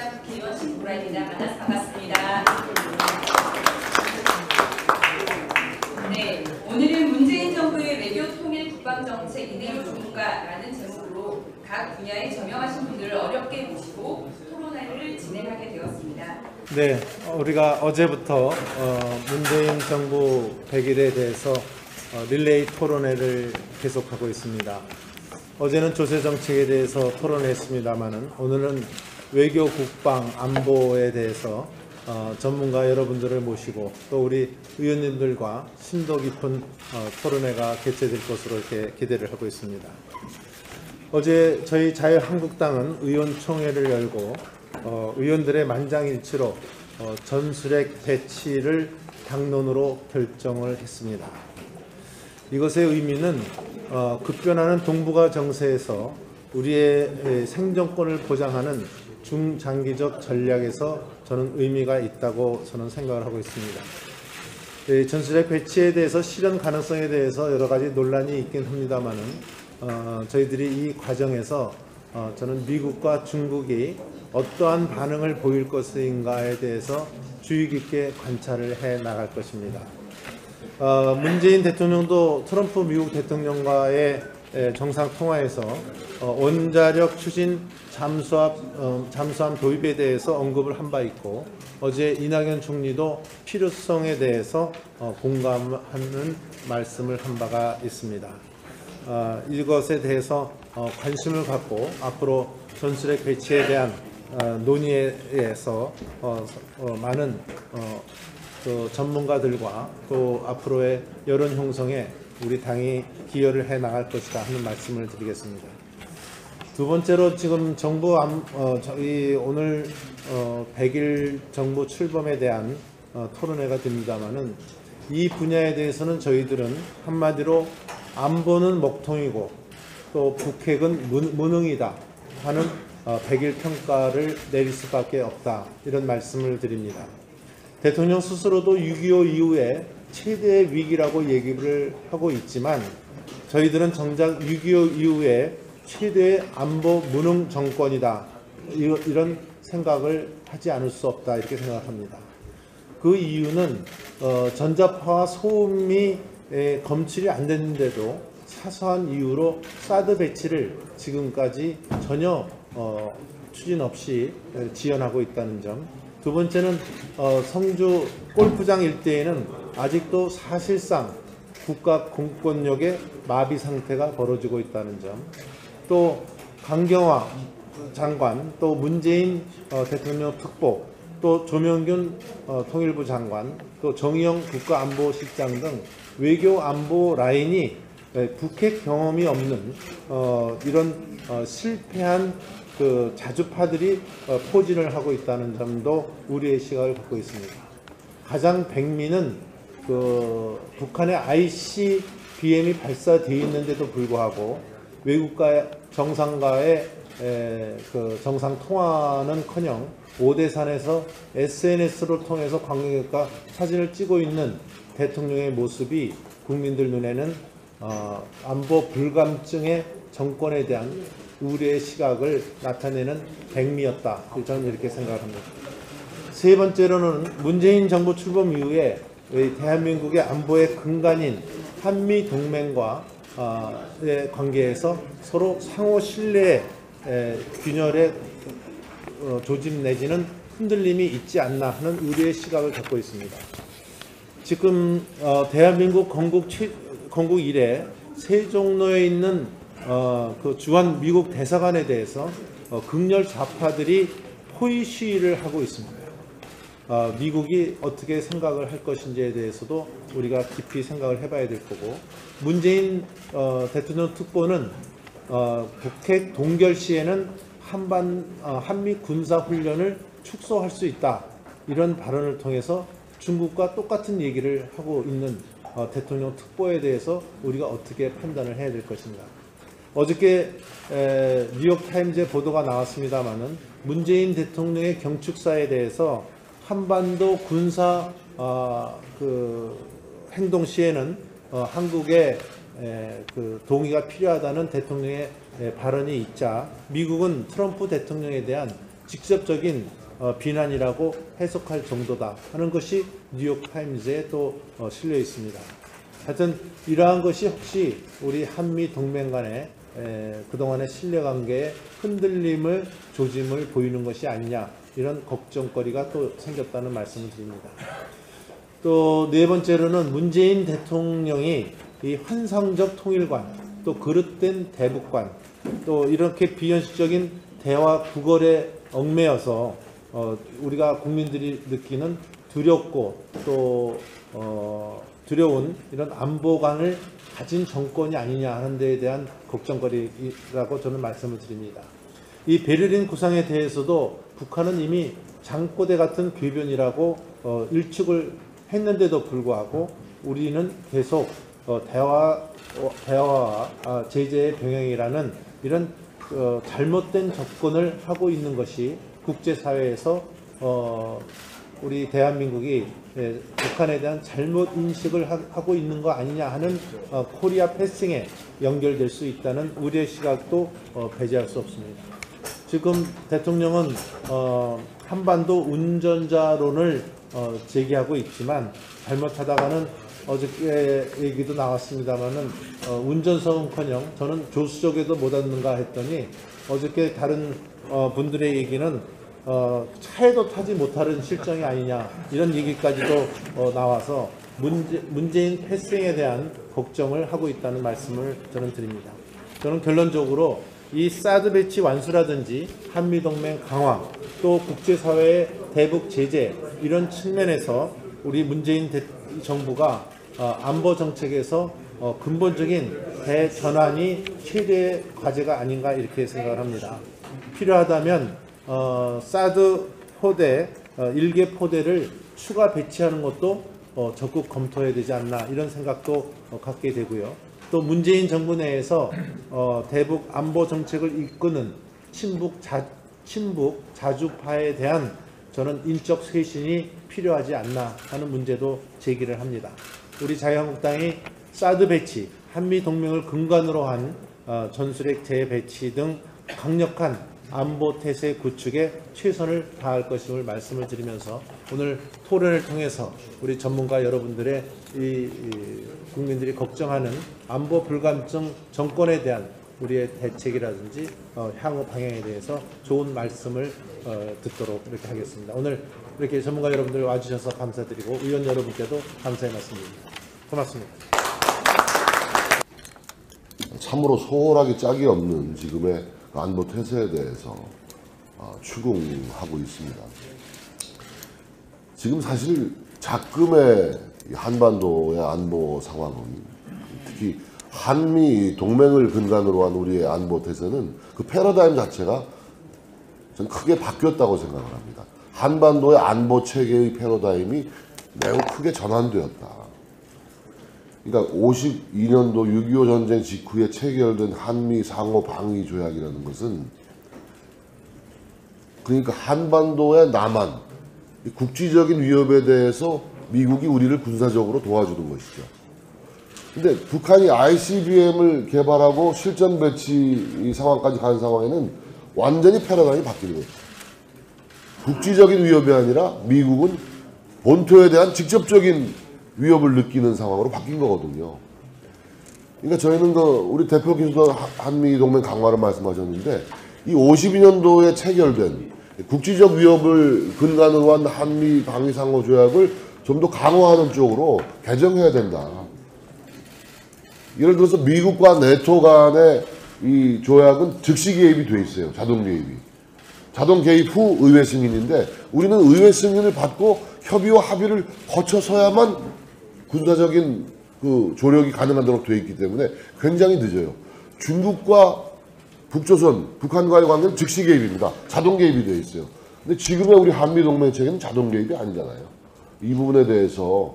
더불어민주당 국회의원 신보라입니다. 만나서 반갑습니다. 네, 오늘은 문재인 정부의 외교 통일 국방정책 이대로 중국가라는 제목으로 각 분야에 저명하신 분들을 어렵게 모시고 토론회를 진행하게 되었습니다. 네, 우리가 어제부터 문재인 정부 100일에 대해서 릴레이 토론회를 계속하고 있습니다. 어제는 조세 정책에 대해서 토론했습니다만은 오늘은 외교, 국방, 안보에 대해서 전문가 여러분들을 모시고 또 우리 의원님들과 심도 깊은 토론회가 개최될 것으로 이렇게 기대를 하고 있습니다. 어제 저희 자유한국당은 의원총회를 열고 의원들의 만장일치로 전술핵 배치를 당론으로 결정을 했습니다. 이것의 의미는 급변하는 동북아 정세에서 우리의 생존권을 보장하는 중장기적 전략에서 저는 의미가 있다고 저는 생각을 하고 있습니다. 전술핵 배치에 대해서 실현 가능성에 대해서 여러 가지 논란이 있긴 합니다만은 저희들이 이 과정에서 저는 미국과 중국이 어떠한 반응을 보일 것인가에 대해서 주의 깊게 관찰을 해 나갈 것입니다. 문재인 대통령도 트럼프 미국 대통령과의 정상통화에서 원자력 추진 잠수함 도입에 대해서 언급을 한 바 있고 어제 이낙연 총리도 필요성에 대해서 공감하는 말씀을 한 바가 있습니다. 이것에 대해서 관심을 갖고 앞으로 전술핵 배치에 대한 논의에서 많은 전문가들과 또 앞으로의 여론 형성에 우리 당이 기여를 해 나갈 것이다 하는 말씀을 드리겠습니다. 두 번째로 지금 정부 저희 오늘 100일 정부 출범에 대한 토론회가 됩니다만은 이 분야에 대해서는 저희들은 한마디로 안보는 먹통이고 또 북핵은 무능이다 하는 100일 평가를 내릴 수밖에 없다 이런 말씀을 드립니다. 대통령 스스로도 6.25 이후에 최대의 위기라고 얘기를 하고 있지만 저희들은 정작 6.25 이후에 최대의 안보 무능 정권이다 이런 생각을 하지 않을 수 없다 이렇게 생각합니다. 그 이유는 전자파와 소음이 검출이 안 됐는데도 사소한 이유로 사드 배치를 지금까지 전혀 추진 없이 지연하고 있다는 점. 두 번째는 성주 골프장 일대에는 아직도 사실상 국가 공권력의 마비 상태가 벌어지고 있다는 점. 또 강경화 장관, 또 문재인 대통령 특보, 또 조명균 통일부 장관, 또 정의용 국가안보실장 등 외교 안보 라인이 북핵 경험이 없는 이런 실패한 그 자주파들이 포진을 하고 있다는 점도 우리의 시각을 갖고 있습니다. 가장 백미는 그 북한의 ICBM이 발사되어 있는데도 불구하고 외국과 정상과의 그 정상 통화는커녕 오대산에서 SNS로 통해서 관광객과 사진을 찍고 있는 대통령의 모습이 국민들 눈에는 안보 불감증의 정권에 대한 우리의 시각을 나타내는 백미였다. 저는 이렇게 생각합니다. 세 번째로는 문재인 정부 출범 이후에 대한민국의 안보의 근간인 한미 동맹과 의 관계에서 서로 상호 신뢰의 균열의 조짐 내지는 흔들림이 있지 않나 하는 우리의 시각을 갖고 있습니다. 지금 대한민국 건국 이래 세종로에 있는 그 주한 미국 대사관에 대해서 극렬 좌파들이 포위 시위를 하고 있습니다. 미국이 어떻게 생각을 할 것인지에 대해서도 우리가 깊이 생각을 해봐야 될 거고 문재인 대통령 특보는 북핵 동결 시에는 한미 군사훈련을 축소할 수 있다 이런 발언을 통해서 중국과 똑같은 얘기를 하고 있는 대통령 특보에 대해서 우리가 어떻게 판단을 해야 될 것인가. 어저께 뉴욕타임즈의 보도가 나왔습니다마는 문재인 대통령의 경축사에 대해서 한반도 군사 그 행동 시에는 한국의 그 동의가 필요하다는 대통령의 발언이 있자 미국은 트럼프 대통령에 대한 직접적인 비난이라고 해석할 정도다 하는 것이 뉴욕타임즈에 또 실려 있습니다. 하여튼 이러한 것이 혹시 우리 한미 동맹 간의 그동안의 신뢰관계에 흔들림을 조짐을 보이는 것이 아니냐, 이런 걱정거리가 또 생겼다는 말씀을 드립니다. 또 네 번째로는 문재인 대통령이 이 환상적 통일관, 또 그릇된 대북관, 또 이렇게 비현실적인 대화 구걸에 얽매여서 우리가 국민들이 느끼는 두렵고 또 두려운 이런 안보관을 가진 정권이 아니냐 하는 데에 대한 걱정거리라고 저는 말씀을 드립니다. 이 베를린 구상에 대해서도 북한은 이미 장꼬대 같은 궤변이라고 일축을 했는데도 불구하고 우리는 계속 대화와 제재의 병행이라는 이런 잘못된 접근을 하고 있는 것이 국제사회에서 우리 대한민국이 북한에 대한 잘못 인식을 하고 있는 거 아니냐 하는 코리아 패싱에 연결될 수 있다는 우려의 시각도 배제할 수 없습니다. 지금 대통령은 한반도 운전자론을 제기하고 있지만 잘못하다가는 어저께 얘기도 나왔습니다만은 운전석은커녕 저는 조수석에도 못 앉는가 했더니 어저께 다른 분들의 얘기는 차에도 타지 못하는 실정이 아니냐, 이런 얘기까지도 나와서 문재인 패싱에 대한 걱정을 하고 있다는 말씀을 저는 드립니다. 저는 결론적으로 이 사드 배치 완수라든지 한미동맹 강화, 또 국제사회의 대북 제재, 이런 측면에서 우리 문재인 정부가 안보 정책에서 근본적인 대전환이 최대의 과제가 아닌가, 이렇게 생각을 합니다. 필요하다면 사드 포대, 1개 포대를 추가 배치하는 것도 적극 검토해야 되지 않나, 이런 생각도 갖게 되고요. 또 문재인 정부 내에서 대북 안보 정책을 이끄는 친북 자주파에 대한 저는 인적 쇄신이 필요하지 않나 하는 문제도 제기를 합니다. 우리 자유한국당이 사드 배치, 한미 동맹을 근간으로 한 전술핵 재배치 등 강력한 안보 태세 구축에 최선을 다할 것임을 말씀을 드리면서 오늘 토론을 통해서 우리 전문가 여러분들의 이 국민들이 걱정하는 안보 불감증 정권에 대한 우리의 대책이라든지 향후 방향에 대해서 좋은 말씀을 듣도록 이렇게 하겠습니다. 오늘 이렇게 전문가 여러분들 와주셔서 감사드리고 의원 여러분께도 감사의 말씀드립니다. 고맙습니다. 참으로 소홀하기 짝이 없는 지금의 안보 태세에 대해서 추궁하고 있습니다. 지금 사실 작금의 한반도의 안보 상황은, 특히 한미 동맹을 근간으로 한 우리의 안보 태세는 그 패러다임 자체가 저는 크게 바뀌었다고 생각을 합니다. 한반도의 안보 체계의 패러다임이 매우 크게 전환되었다. 그러니까 52년도 6.25 전쟁 직후에 체결된 한미 상호 방위 조약이라는 것은, 그러니까 한반도의 남한, 국지적인 위협에 대해서 미국이 우리를 군사적으로 도와주는 것이죠. 근데 북한이 ICBM을 개발하고 실전 배치 상황까지 간 상황에는 완전히 패러다임이 바뀌는 거죠. 국지적인 위협이 아니라 미국은 본토에 대한 직접적인 위협을 느끼는 상황으로 바뀐 거거든요. 그러니까 저희는 우리 대표께서도 한미 동맹 강화를 말씀하셨는데, 이 52년도에 체결된 국지적 위협을 근간으로 한 한미 방위 상호 조약을 좀 더 강화하는 쪽으로 개정해야 된다. 예를 들어서 미국과 네토 간의 이 조약은 즉시 개입이 돼 있어요. 자동 개입이. 자동 개입 후 의회 승인인데, 우리는 의회 승인을 받고 협의와 합의를 거쳐서야만 군사적인 그 조력이 가능하도록 되어 있기 때문에 굉장히 늦어요. 중국과 북조선, 북한과의 관계는 즉시 개입입니다. 자동 개입이 되어 있어요. 근데 지금의 우리 한미 동맹 체계는 자동 개입이 아니잖아요. 이 부분에 대해서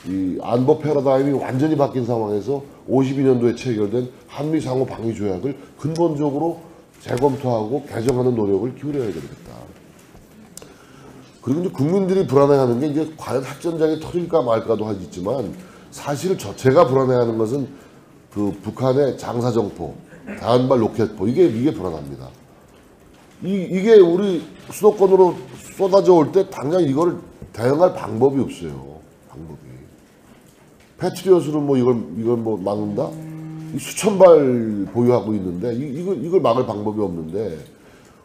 이 안보 패러다임이 완전히 바뀐 상황에서 52년도에 체결된 한미 상호 방위 조약을 근본적으로 재검토하고 개정하는 노력을 기울여야 되겠다. 그리고 이제 국민들이 불안해하는 게 이제 과연 핵전쟁이 터질까 말까도 하지만, 사실 제가 불안해하는 것은 그 북한의 장사정포, 다연발 로켓포, 이게 불안합니다. 이게 우리 수도권으로 쏟아져 올 때 당장 이걸 대응할 방법이 없어요. 방법이. 패트리엇으로 뭐 이걸 뭐 막는다? 수천 발 보유하고 있는데 이걸 막을 방법이 없는데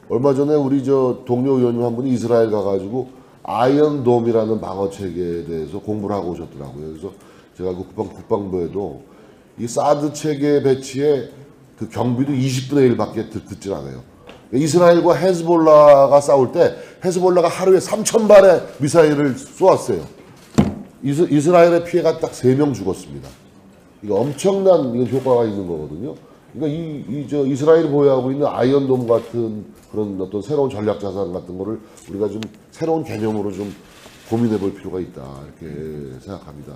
얼마 전에 우리 저 동료 의원님 한 분이 이스라엘 가가지고 아이언돔이라는 방어 체계에 대해서 공부를 하고 오셨더라고요. 그래서 제가 그 국방부에도 이 사드 체계 배치에 그 경비도 20분의 1밖에 듣질 않아요. 이스라엘과 헤즈볼라가 싸울 때 헤즈볼라가 하루에 3,000발의 미사일을 쏘았어요. 이스라엘의 피해가 딱 3명 죽었습니다. 이거 엄청난 효과가 있는 거거든요. 그러니까 이스라엘이 보유하고 있는 아이언돔 같은 그런 어떤 새로운 전략 자산 같은 거를 우리가 좀 새로운 개념으로 좀 고민해 볼 필요가 있다. 이렇게 생각합니다.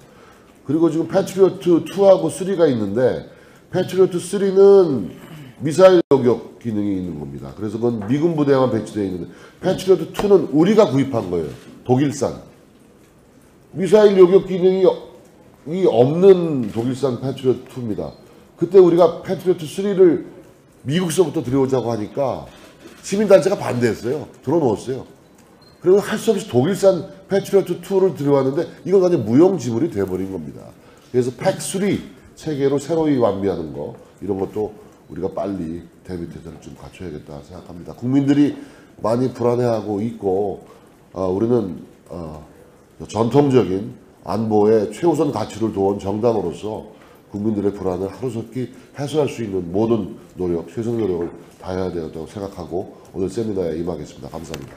그리고 지금 패트리어트 2하고 3가 있는데 패트리어트 3는 미사일 요격 기능이 있는 겁니다. 그래서 그건 미군 부대에만 배치되어 있는데 패트리어트 2는 우리가 구입한 거예요. 독일산. 미사일 요격 기능이 없는 독일산 패트리어트 2입니다. 그때 우리가 패트리어트 3를 미국서부터 들여오자고 하니까 시민단체가 반대했어요. 들어놓았어요. 그리고 할 수 없이 독일산 패트리어트 2를 들여왔는데 이건 완전 무용지물이 돼버린 겁니다. 그래서 팩3 체계로 새로이 완비하는 거 이런 것도 우리가 빨리 대비태세를 좀 갖춰야겠다 생각합니다. 국민들이 많이 불안해하고 있고 우리는 전통적인 안보의 최우선 가치를 도운 정당으로서 국민들의 불안을 하루속히 해소할 수 있는 모든 노력, 최선의 노력을 다해야 된다고 생각하고 오늘 세미나에 임하겠습니다. 감사합니다.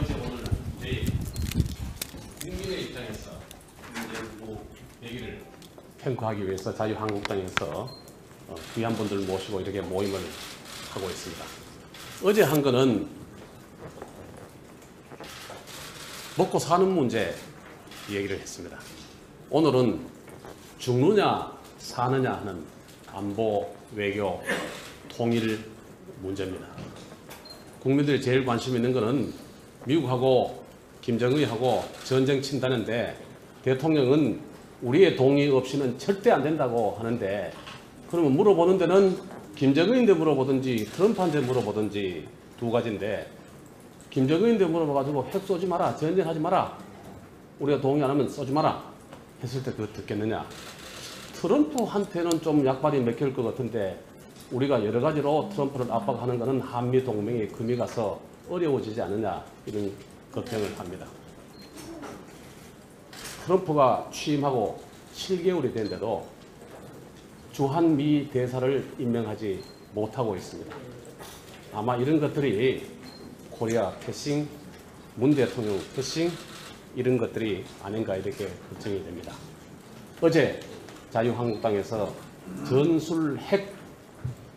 어제 오늘 내일 국민의 입장에서 문재인 얘기를 평가하기 위해서 자유한국당에서 귀한 분들 모시고 이렇게 모임을 하고 있습니다. 어제 한 거는 먹고 사는 문제 얘기를 했습니다. 오늘은 죽느냐 사느냐 하는 안보, 외교, 통일 문제입니다. 국민들이 제일 관심 있는 것은 미국하고 김정은하고 전쟁 친다는데 대통령은 우리의 동의 없이는 절대 안 된다고 하는데 그러면 물어보는 데는 김정은인데 물어보든지 트럼프한테 물어보든지 두 가지인데 김정은인데 물어봐가지고 핵 쏘지 마라, 전쟁하지 마라, 우리가 동의 안 하면 쏘지 마라 했을 때 그거 듣겠느냐. 트럼프한테는 좀 약발이 맥힐 것 같은데 우리가 여러 가지로 트럼프를 압박하는 것은 한미 동맹이 금이 가서 어려워지지 않느냐 이런 걱정을 합니다. 트럼프가 취임하고 7개월이 됐는데도 주한미 대사를 임명하지 못하고 있습니다. 아마 이런 것들이 코리아 패싱, 문 대통령 패싱 이런 것들이 아닌가 이렇게 걱정이 됩니다. 어제 자유한국당에서 전술 핵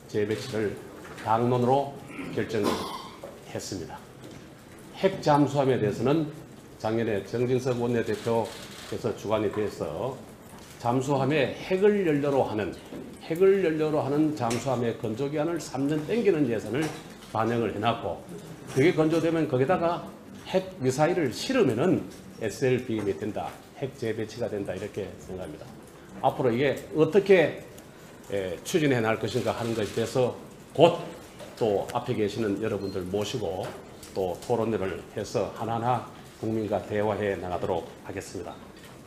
재배치를 당론으로 결정을 했습니다. 핵 잠수함에 대해서는 작년에 정진석 원내대표께서 주관이 돼서 잠수함에 핵을 연료로 하는 잠수함의 건조기한을 3년 땡기는 예산을 반영을 해놨고 그게 건조되면 거기다가 핵 미사일을 실으면은 SLBM이 된다, 핵 재배치가 된다 이렇게 생각합니다. 앞으로 이게 어떻게 추진해 나갈 것인가 하는 것에 대해서 곧 또 앞에 계시는 여러분들 모시고 또 토론회를 해서 하나하나 국민과 대화해 나가도록 하겠습니다.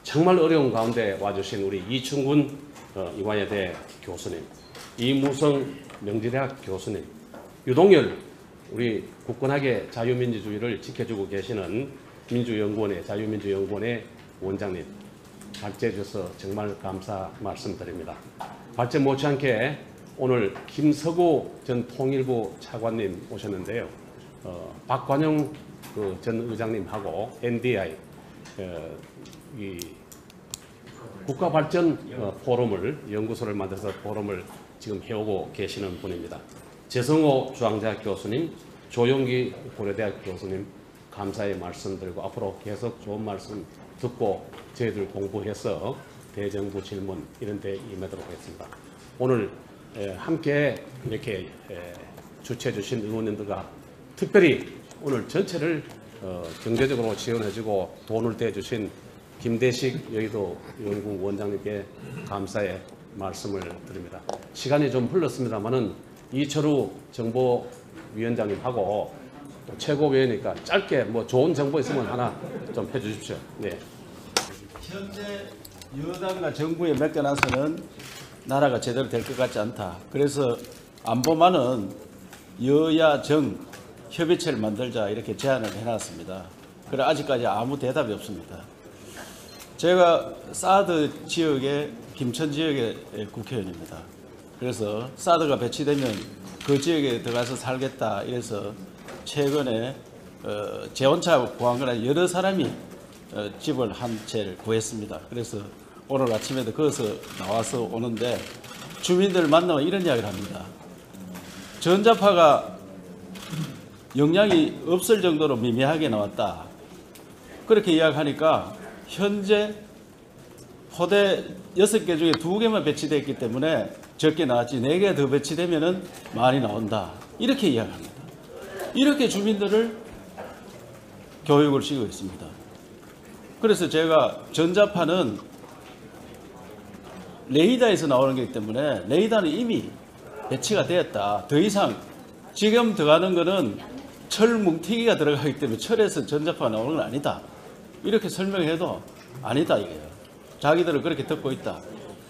정말 어려운 가운데 와주신 우리 이충군 이화여대 교수님, 이무성 명지대학 교수님, 유동열 우리 굳건하게 자유민주주의를 지켜주고 계시는 민주연구원의 자유민주연구원의 원장님 발제해 주셔서 정말 감사 말씀드립니다. 발제 못지않게 오늘 김서구 전 통일부 차관님 오셨는데요. 박관영 전 의장님하고 NDI 이 국가발전 포럼을 연구소를 만들어서 포럼을 지금 해오고 계시는 분입니다. 재성호 중앙대학 교수님, 조용기 고려대학 교수님 감사의 말씀드리고 앞으로 계속 좋은 말씀 듣고 저희들 공부해서 대정부 질문 이런 데 임하도록 하겠습니다. 오늘 함께 이렇게 주최해 주신 의원님들과 특별히 오늘 전체를 경제적으로 지원해주고 돈을 대주신 김대식 여의도 연구원장님께 감사의 말씀을 드립니다. 시간이 좀 흘렀습니다만은 이철우 정보 위원장님하고 또 최고위원이니까 짧게 뭐 좋은 정보 있으면 하나 좀 해주십시오. 네. 현재 여당과 정부에 맡겨놔서는 나라가 제대로 될 것 같지 않다. 그래서 안보만은 여야 정 협의체를 만들자 이렇게 제안을 해놨습니다. 그래 아직까지 아무 대답이 없습니다. 제가 사드 지역의 김천 지역의 국회의원입니다. 그래서 사드가 배치되면 그 지역에 들어가서 살겠다 이래서 최근에 재원차 구한 여러 사람이 집을 한 채를 구했습니다. 그래서 오늘 아침에도 거기서 나와서 오는데 주민들 만나면 이런 이야기를 합니다. 전자파가 영향이 없을 정도로 미미하게 나왔다. 그렇게 이야기하니까 현재 포대 6개 중에 2개만 배치되어 있기 때문에 적게 나왔지 4개 더 배치되면 많이 나온다. 이렇게 이야기합니다. 이렇게 주민들을 교육을 시키고 있습니다. 그래서 제가 전자파는 레이더에서 나오는 거기 때문에 레이더는 이미 배치가 되었다. 더 이상 지금 들어가는 거는 철 뭉티기가 들어가기 때문에 철에서 전자파가 나오는 건 아니다. 이렇게 설명해도 아니다 이거예요. 자기들은 그렇게 듣고 있다.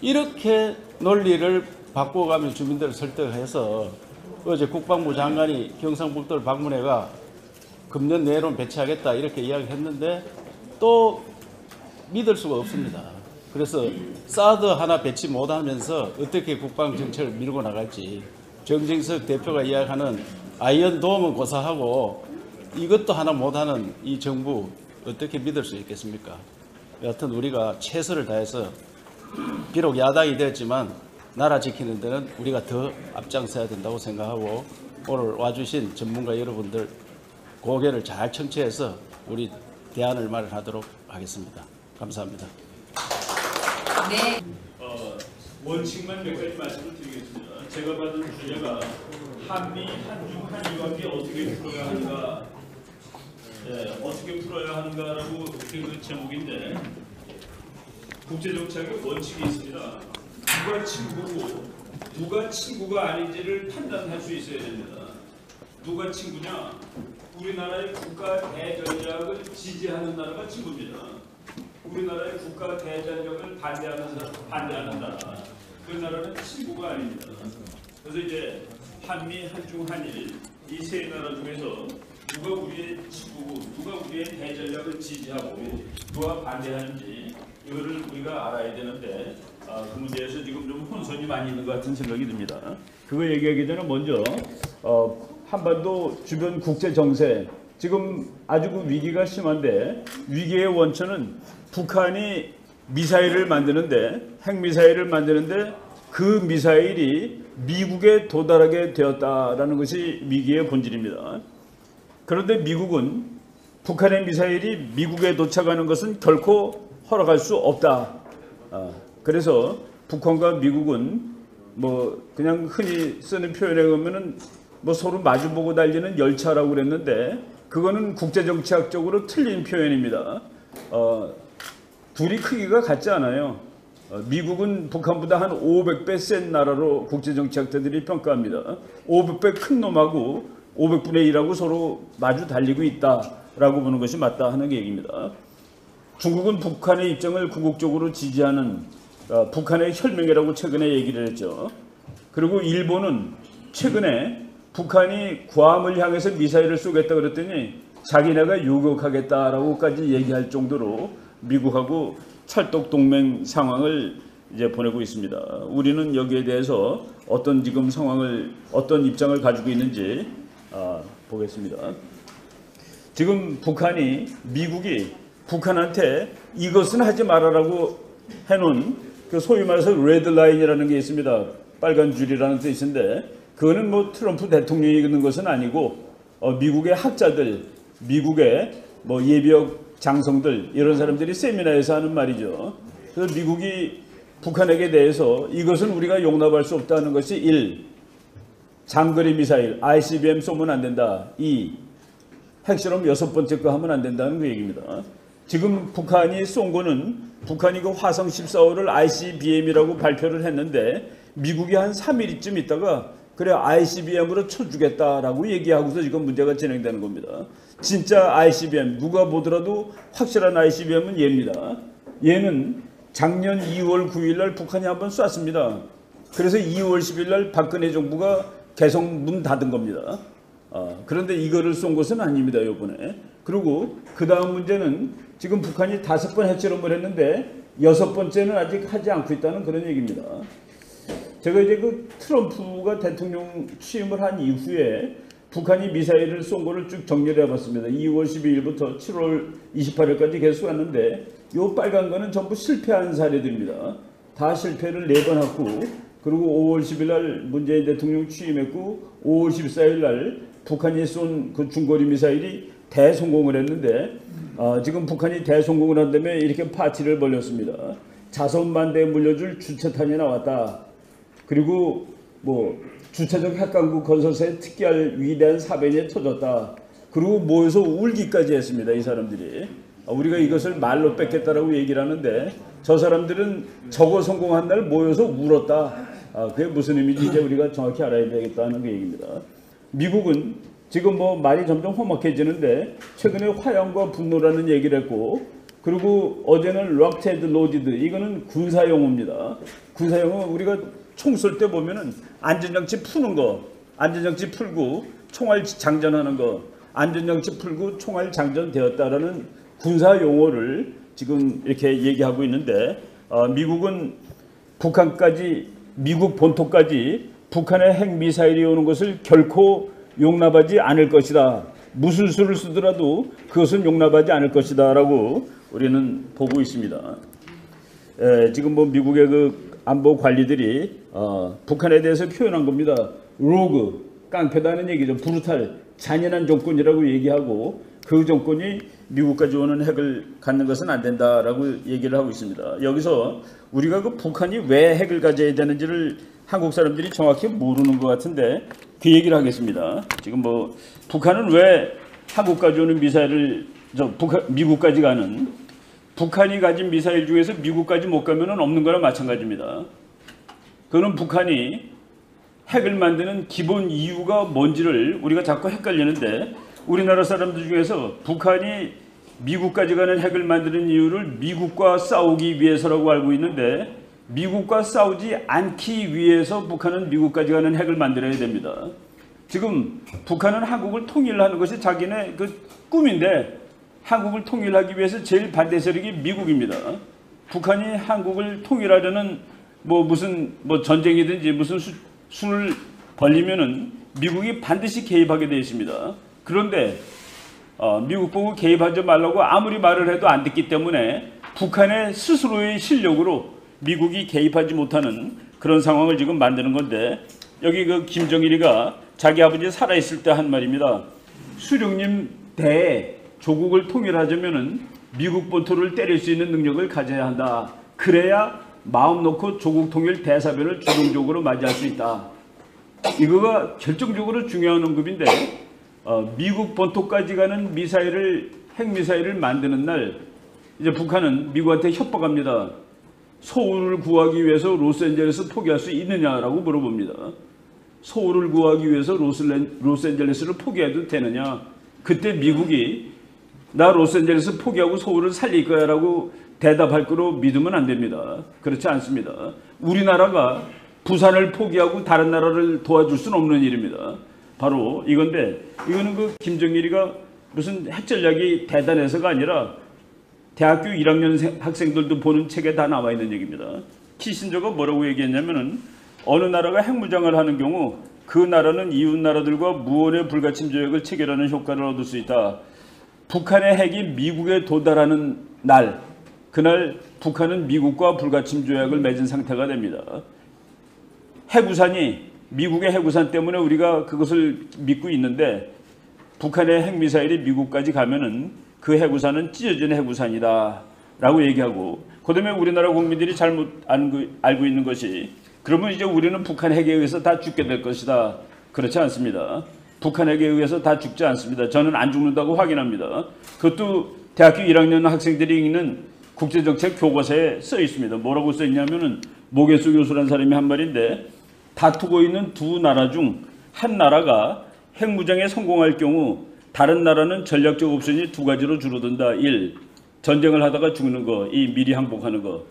이렇게 논리를 바꿔가면 주민들을 설득해서 어제 국방부 장관이 경상북도를 방문해가 금년 내로는 배치하겠다 이렇게 이야기했는데 또 믿을 수가 없습니다. 그래서 사드 하나 배치 못하면서 어떻게 국방 정책을 밀고 나갈지 정진석 대표가 이야기하는 아이언돔은 고사하고 이것도 하나 못하는 이 정부 어떻게 믿을 수 있겠습니까? 여하튼 우리가 최선을 다해서 비록 야당이 되었지만 나라 지키는 데는 우리가 더 앞장서야 된다고 생각하고 오늘 와주신 전문가 여러분들 고개를 잘 청취해서 우리 대안을 마련하도록 하겠습니다. 감사합니다. 네. 원칙만 몇 가지 말씀을 드리겠습니다. 제가 받은 주제가 한미, 한중, 한일 관계 어떻게 풀어야 하는가, 어떻게 풀어야 하는가라고 그 제목인데 국제정치학의 원칙이 있습니다. 누가 친구고 누가 친구가 아닌지를 판단할 수 있어야 됩니다. 누가 친구냐? 우리나라의 국가 대전략을 지지하는 나라가 친구입니다. 우리나라의 국가 대전략을 반대하는 나라, 그 나라는 친구가 아닙니다. 그래서 이제 한미, 한중, 한일 이 세 나라 중에서 누가 우리의 친구고 누가 우리의 대전략을 지지하고 누가 반대하는지 이거를 우리가 알아야 되는데 그 문제에서 지금 좀 혼선이 많이 있는 것 같은 생각이 듭니다. 그거 얘기하기 전에 먼저 한반도 주변 국제 정세 지금 아주 그 위기가 심한데 위기의 원천은 북한이 미사일을 만드는데 핵미사일을 만드는데 그 미사일이 미국에 도달하게 되었다라는 것이 위기의 본질입니다. 그런데 미국은 북한의 미사일이 미국에 도착하는 것은 결코 허락할 수 없다. 그래서 북한과 미국은 뭐 그냥 흔히 쓰는 표현에 보면은 뭐 서로 마주보고 달리는 열차라고 그랬는데 그거는 국제정치학적으로 틀린 표현입니다. 둘이 크기가 같지 않아요. 미국은 북한보다 한 500배 센 나라로 국제정치학자들이 평가합니다. 500배 큰 놈하고 500분의 1하고 서로 마주 달리고 있다라고 보는 것이 맞다 하는 얘기입니다. 중국은 북한의 입장을 궁극적으로 지지하는 북한의 혈맹이라고 최근에 얘기를 했죠. 그리고 일본은 최근에 북한이 괌을 향해서 미사일을 쏘겠다 그랬더니 자기네가 요격하겠다라고까지 얘기할 정도로 미국하고 찰떡 동맹 상황을 이제 보내고 있습니다. 우리는 여기에 대해서 어떤 지금 상황을 어떤 입장을 가지고 있는지 보겠습니다. 지금 북한이 미국이 북한한테 이것은 하지 말아라고 해놓은 그 소위 말해서 레드라인이라는 게 있습니다. 빨간 줄이라는 뜻인데 그거는 뭐 트럼프 대통령이 있는 것은 아니고 미국의 학자들, 미국의 뭐 예비역 장성들 이런 사람들이 세미나에서 하는 말이죠. 그래서 미국이 북한에게 대해서 이것은 우리가 용납할 수 없다는 것이 1. 장거리 미사일 ICBM 쏘면 안 된다. 2. 핵실험 6번째 거 하면 안 된다는 그 얘기입니다. 지금 북한이 쏜 거는 북한이 그 화성 14호를 ICBM이라고 발표를 했는데 미국이 한 3일쯤 있다가 그래 ICBM으로 쳐주겠다라고 얘기하고서 지금 문제가 진행되는 겁니다. 진짜 ICBM 누가 보더라도 확실한 ICBM은 얘입니다. 얘는 작년 2월 9일 날 북한이 한번 쐈습니다. 그래서 2월 10일 날 박근혜 정부가 계속 문 닫은 겁니다. 그런데 이거를 쏜 것은 아닙니다, 이번에. 그리고 그 다음 문제는 지금 북한이 5번 핵실험을 했는데 6번째는 아직 하지 않고 있다는 그런 얘기입니다. 제가 이제 그 트럼프가 대통령 취임을 한 이후에 북한이 미사일을 쏜 거를 쭉 정리를 해봤습니다. 2월 12일부터 7월 28일까지 계속 쐈는데 요 빨간 거는 전부 실패한 사례들입니다. 다 실패를 4번 했고, 그리고 5월 10일 날 문재인 대통령 취임했고 5월 14일 날 북한이 쏜 그 중거리 미사일이 대성공을 했는데 지금 북한이 대성공을 한 다음에 이렇게 파티를 벌였습니다. 자선반대에 물려줄 주체탄이 나왔다. 그리고 뭐 주체적 핵강국 건설사에 특기할 위대한 사변이 터졌다. 그리고 모여서 울기까지 했습니다. 이 사람들이. 우리가 이것을 말로 뺏겠다라고 얘기를 하는데 저 사람들은 저거 성공한 날 모여서 울었다. 그게 무슨 의미인지 이제 우리가 정확히 알아야 되겠다는 그 얘기입니다. 미국은 지금 뭐 말이 점점 험악해지는데 최근에 화염과 분노라는 얘기를 했고, 그리고 어제는 락테드 로디드, 이거는 군사용어입니다. 군사용어 우리가 총 쏠 때 보면은 안전장치 푸는 거, 안전장치 풀고 총알 장전하는 거, 안전장치 풀고 총알 장전되었다라는 군사용어를 지금 이렇게 얘기하고 있는데 미국은 북한까지, 미국 본토까지 북한의 핵미사일이 오는 것을 결코 용납하지 않을 것이다. 무슨 수를 쓰더라도 그것은 용납하지 않을 것이다 라고 우리는 보고 있습니다. 지금 뭐 미국의 그 안보 관리들이 북한에 대해서 표현한 겁니다. 로그, 깡패다는 얘기죠. 브루탈, 잔인한 정권이라고 얘기하고 그 정권이 미국까지 오는 핵을 갖는 것은 안 된다라고 얘기를 하고 있습니다. 여기서 우리가 그 북한이 왜 핵을 가져야 되는지를 한국 사람들이 정확히 모르는 것 같은데 그 얘기를 하겠습니다. 지금 뭐 북한은 왜 한국까지 오는 미사일을 미국까지 가는, 북한이 가진 미사일 중에서 미국까지 못 가면은 없는 거나 마찬가지입니다. 그거는 북한이 핵을 만드는 기본 이유가 뭔지를 우리가 자꾸 헷갈리는데, 우리나라 사람들 중에서 북한이 미국까지 가는 핵을 만드는 이유를 미국과 싸우기 위해서라고 알고 있는데, 미국과 싸우지 않기 위해서 북한은 미국까지 가는 핵을 만들어야 됩니다. 지금 북한은 한국을 통일하는 것이 자기네 그 꿈인데, 한국을 통일하기 위해서 제일 반대 세력이 미국입니다. 북한이 한국을 통일하려는 무슨 전쟁이든지 무슨 수를 벌리면은 미국이 반드시 개입하게 되어 있습니다. 그런데 미국 보고 개입하지 말라고 아무리 말을 해도 안 듣기 때문에 북한의 스스로의 실력으로 미국이 개입하지 못하는 그런 상황을 지금 만드는 건데, 여기 그 김정일이가 자기 아버지 살아있을 때 한 말입니다. 수령님 대에 조국을 통일하자면은 미국 본토를 때릴 수 있는 능력을 가져야 한다. 그래야 마음 놓고 조국 통일 대사변을 주동적으로 맞이할 수 있다. 이거가 결정적으로 중요한 언급인데, 미국 본토까지 가는 핵미사일을 만드는 날 이제 북한은 미국한테 협박합니다. 서울을 구하기 위해서 로스앤젤레스 포기할 수 있느냐라고 물어봅니다. 서울을 구하기 위해서 로스앤젤레스를 포기해도 되느냐? 그때 미국이 나 로스앤젤레스 포기하고 서울을 살릴 거야 라고 대답할 거로 믿으면 안 됩니다. 그렇지 않습니다. 우리나라가 부산을 포기하고 다른 나라를 도와줄 수는 없는 일입니다. 바로 이건데, 이거는 그 김정일이가 무슨 핵전략이 대단해서가 아니라 대학교 1학년 학생들도 보는 책에 다 나와 있는 얘기입니다. 키신저가 뭐라고 얘기했냐면은, 어느 나라가 핵무장을 하는 경우 그 나라는 이웃 나라들과 무언의 불가침 조약을 체결하는 효과를 얻을 수 있다. 북한의 핵이 미국에 도달하는 날, 그날 북한은 미국과 불가침 조약을 맺은 상태가 됩니다. 핵우산이, 미국의 핵우산 때문에 우리가 그것을 믿고 있는데, 북한의 핵미사일이 미국까지 가면은 그 핵우산은 찢어진 핵우산이다 라고 얘기하고, 그 다음에 우리나라 국민들이 잘못 알고 있는 것이, 그러면 이제 우리는 북한 핵에 의해서 다 죽게 될 것이다. 그렇지 않습니다. 북한 핵에 의해서 다 죽지 않습니다. 저는 안 죽는다고 확인합니다. 그것도 대학교 1학년 학생들이 읽는 국제정책 교과서에 써 있습니다. 뭐라고 써 있냐면은 모게수 교수라는 사람이 한 말인데, 다투고 있는 두 나라 중 한 나라가 핵무장에 성공할 경우 다른 나라는 전략적 옵션이 두 가지로 줄어든다. 1. 전쟁을 하다가 죽는 거. 2. 미리 항복하는 거.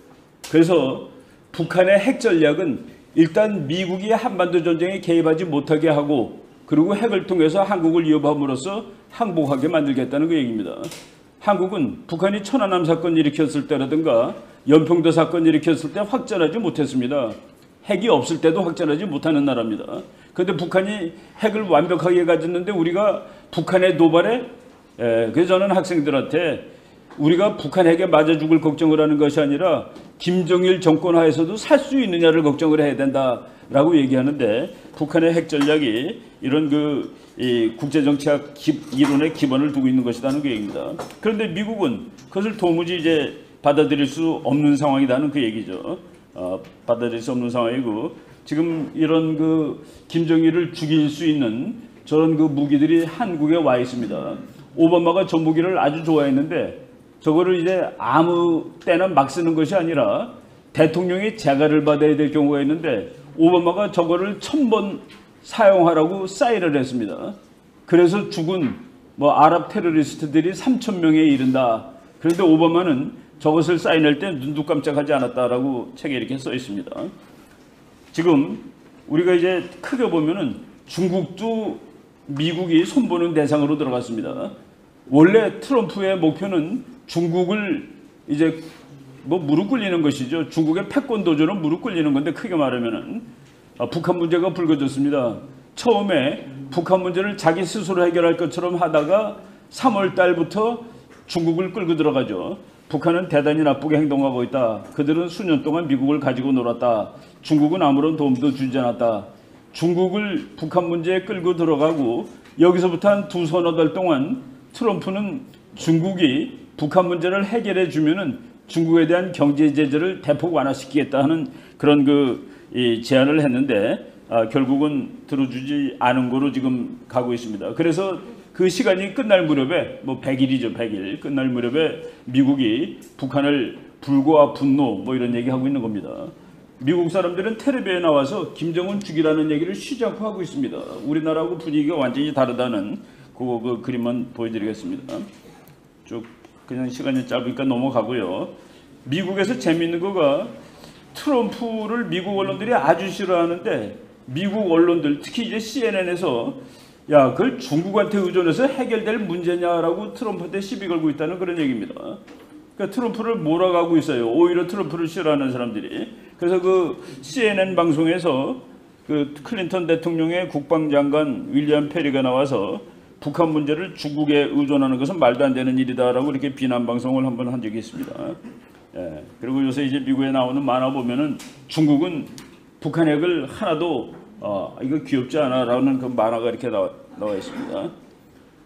그래서 북한의 핵 전략은 일단 미국이 한반도 전쟁에 개입하지 못하게 하고 그리고 핵을 통해서 한국을 위협함으로써 항복하게 만들겠다는 그 얘기입니다. 한국은 북한이 천안함 사건 일으켰을 때라든가 연평도 사건 일으켰을 때 확전하지 못했습니다. 핵이 없을 때도 확전하지 못하는 나라입니다. 그런데 북한이 핵을 완벽하게 가졌는데 우리가 북한의 도발에 그래서 저는 학생들한테 우리가 북한 핵에 맞아 죽을 걱정을 하는 것이 아니라 김정일 정권 하에서도 살 수 있느냐를 걱정을 해야 된다라고 얘기하는데 북한의 핵 전략이 이런 이 국제정치학 이론의 기본을 두고 있는 것이라는 그 얘기입니다. 그런데 미국은 그것을 도무지 이제 받아들일 수 없는 상황이라는 그 얘기죠. 받아들일 수 없는 상황이고 지금 이런 김정일을 죽일 수 있는 저런 무기들이 한국에 와 있습니다. 오바마가 저 무기를 아주 좋아했는데 저거를 이제 아무 때나 막 쓰는 것이 아니라 대통령이 재가를 받아야 될 경우가 있는데 오바마가 저거를 1000번 사용하라고 사인을 했습니다. 그래서 죽은 아랍 테러리스트들이 3000명에 이른다. 그런데 오바마는 저것을 사인할 때 눈도 깜짝하지 않았다라고 책에 이렇게 써 있습니다. 지금 우리가 이제 크게 보면은 중국도 미국이 손보는 대상으로 들어갔습니다. 원래 트럼프의 목표는 중국을 이제 무릎 꿇리는 것이죠. 중국의 패권 도전은 무릎 꿇리는 건데 크게 말하면은 북한 문제가 불거졌습니다. 처음에 북한 문제를 자기 스스로 해결할 것처럼 하다가 3월 달부터 중국을 끌고 들어가죠. 북한은 대단히 나쁘게 행동하고 있다. 그들은 수년 동안 미국을 가지고 놀았다. 중국은 아무런 도움도 주지 않았다. 중국을 북한 문제에 끌고 들어가고 여기서부터 한 2-3 달 동안 트럼프는 중국이 북한 문제를 해결해 주면은 중국에 대한 경제 제재를 대폭 완화시키겠다 하는 그런 제안을 했는데 결국은 들어주지 않은 거로 지금 가고 있습니다. 그래서 그 시간이 끝날 무렵에 100일이죠. 100일 끝날 무렵에 미국이 북한을 불과 분노 이런 얘기하고 있는 겁니다. 미국 사람들은 텔레비에 나와서 김정은 죽이라는 얘기를 쉬지 않고 하고 있습니다. 우리나라하고 분위기가 완전히 다르다는 그 그림만 보여드리겠습니다. 쭉 그냥 시간이 짧으니까 넘어가고요. 미국에서 재미있는 거가 트럼프를 미국 언론들이 아주 싫어하는데 미국 언론들 특히 이제 CNN에서 야 그걸 중국한테 의존해서 해결될 문제냐라고 트럼프한테 시비 걸고 있다는 그런 얘기입니다. 그러니까 트럼프를 몰아가고 있어요. 오히려 트럼프를 싫어하는 사람들이. 그래서 CNN 방송에서 클린턴 대통령의 국방장관 윌리엄 페리가 나와서 북한 문제를 중국에 의존하는 것은 말도 안 되는 일이다라고 이렇게 비난 방송을 한번 한 적이 있습니다. 예. 그리고 요새 이제 미국에 나오는 만화 보면은 중국은 북한 핵을 하나도 이거 귀엽지 않아라는 그 만화가 이렇게 나와 있습니다.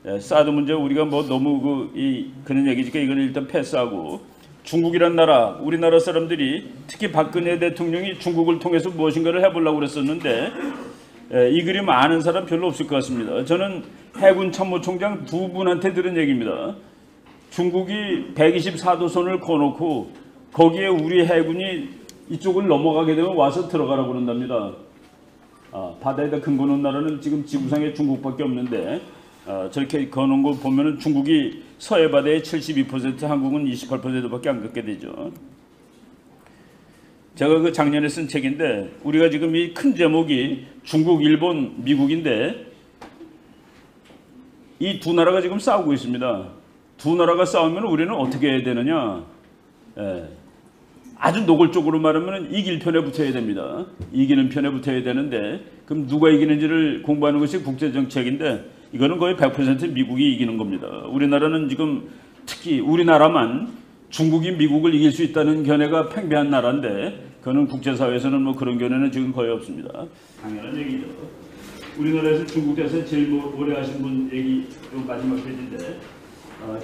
예, 사드 문제 우리가 너무 그런 얘기니까 이건 일단 패스하고 중국이란 나라, 우리나라 사람들이 특히 박근혜 대통령이 중국을 통해서 무엇인가를 해보려고 그랬었는데 이 그림 아는 사람 별로 없을 것 같습니다. 저는 해군 참모총장 두 분한테 들은 얘기입니다. 중국이 124도선을 거놓고 거기에 우리 해군이 이쪽을 넘어가게 되면 와서 들어가라고 그런답니다. 바다에다 근거놓은 나라는 지금 지구상에 중국밖에 없는데 저렇게 거놓은 거 보면은 중국이 서해 바다의 72%, 한국은 28%밖에 안 걷게 되죠. 제가 작년에 쓴 책인데 우리가 지금 이 큰 제목이 중국, 일본, 미국인데 이 두 나라가 지금 싸우고 있습니다. 두 나라가 싸우면 우리는 어떻게 해야 되느냐? 아주 노골적으로 말하면 이길 편에 붙어야 됩니다. 이기는 편에 붙어야 되는데 그럼 누가 이기는지를 공부하는 것이 국제정책인데 이거는 거의 100% 미국이 이기는 겁니다. 우리나라는 지금 특히 우리나라만 중국이 미국을 이길 수 있다는 견해가 팽배한 나라인데 그거는 국제사회에서는 그런 견해는 지금 거의 없습니다. 당연한 얘기죠. 우리나라에서 중국에서 제일 오래 하신 분 얘기 마지막 페이지인데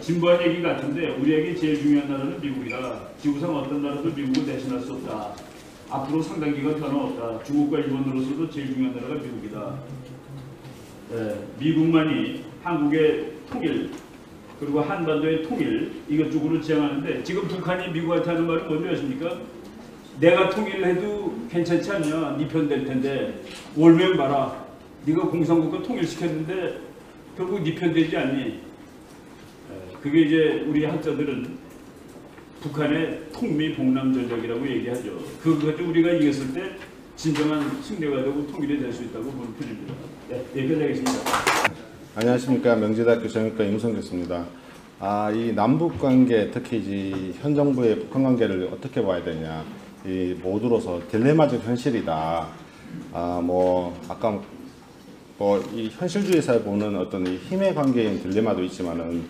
진부한 얘기 같은데 우리에게 제일 중요한 나라는 미국이다. 지구상 어떤 나라도 미국을 대신할 수 없다. 앞으로 상당 기간 변화없다. 중국과 일본으로서도 제일 중요한 나라가 미국이다. 미국만이 한국의 통일 그리고 한반도의 통일 이것 쪽으로 지향하는데 지금 북한이 미국한테 하는 말은 뭔지 아십니까? 내가 통일해도 괜찮지 않냐? 네 편 될 텐데 올면 봐라. 네가 공산국가 통일시켰는데 결국 네 편 되지 않니? 그게 이제 우리 학자들은 북한의 통미봉남 전략이라고 얘기하죠. 그거 가지고 우리가 이겼을 때 진정한 승리가 되고 통일이 될 수 있다고 보는 편입니다. 네, 여기까지 하겠습니다. 안녕하십니까. 명지대학교 정육과 임우성 교수입니다. 이 남북 관계, 특히 이제 현 정부의 북한 관계를 어떻게 봐야 되냐, 이 모두로서 딜레마적 현실이다. 아까 이 현실주의에서 보는 어떤 이 힘의 관계인 딜레마도 있지만은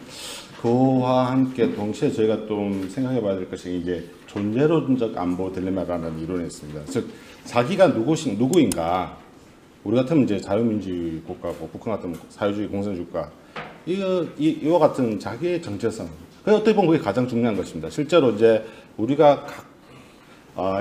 그와 함께 동시에 저희가 좀 생각해 봐야 될 것이 이제 존재론적 안보 딜레마라는 이론이 있습니다. 즉, 자기가 누구인가, 우리 같으면 이제 자유민주주의 국가고, 북한 같으면 사회주의 공산주의 국가, 이와 같은 자기의 정체성, 어떻게 보면 그게 가장 중요한 것입니다. 실제로 이제 우리가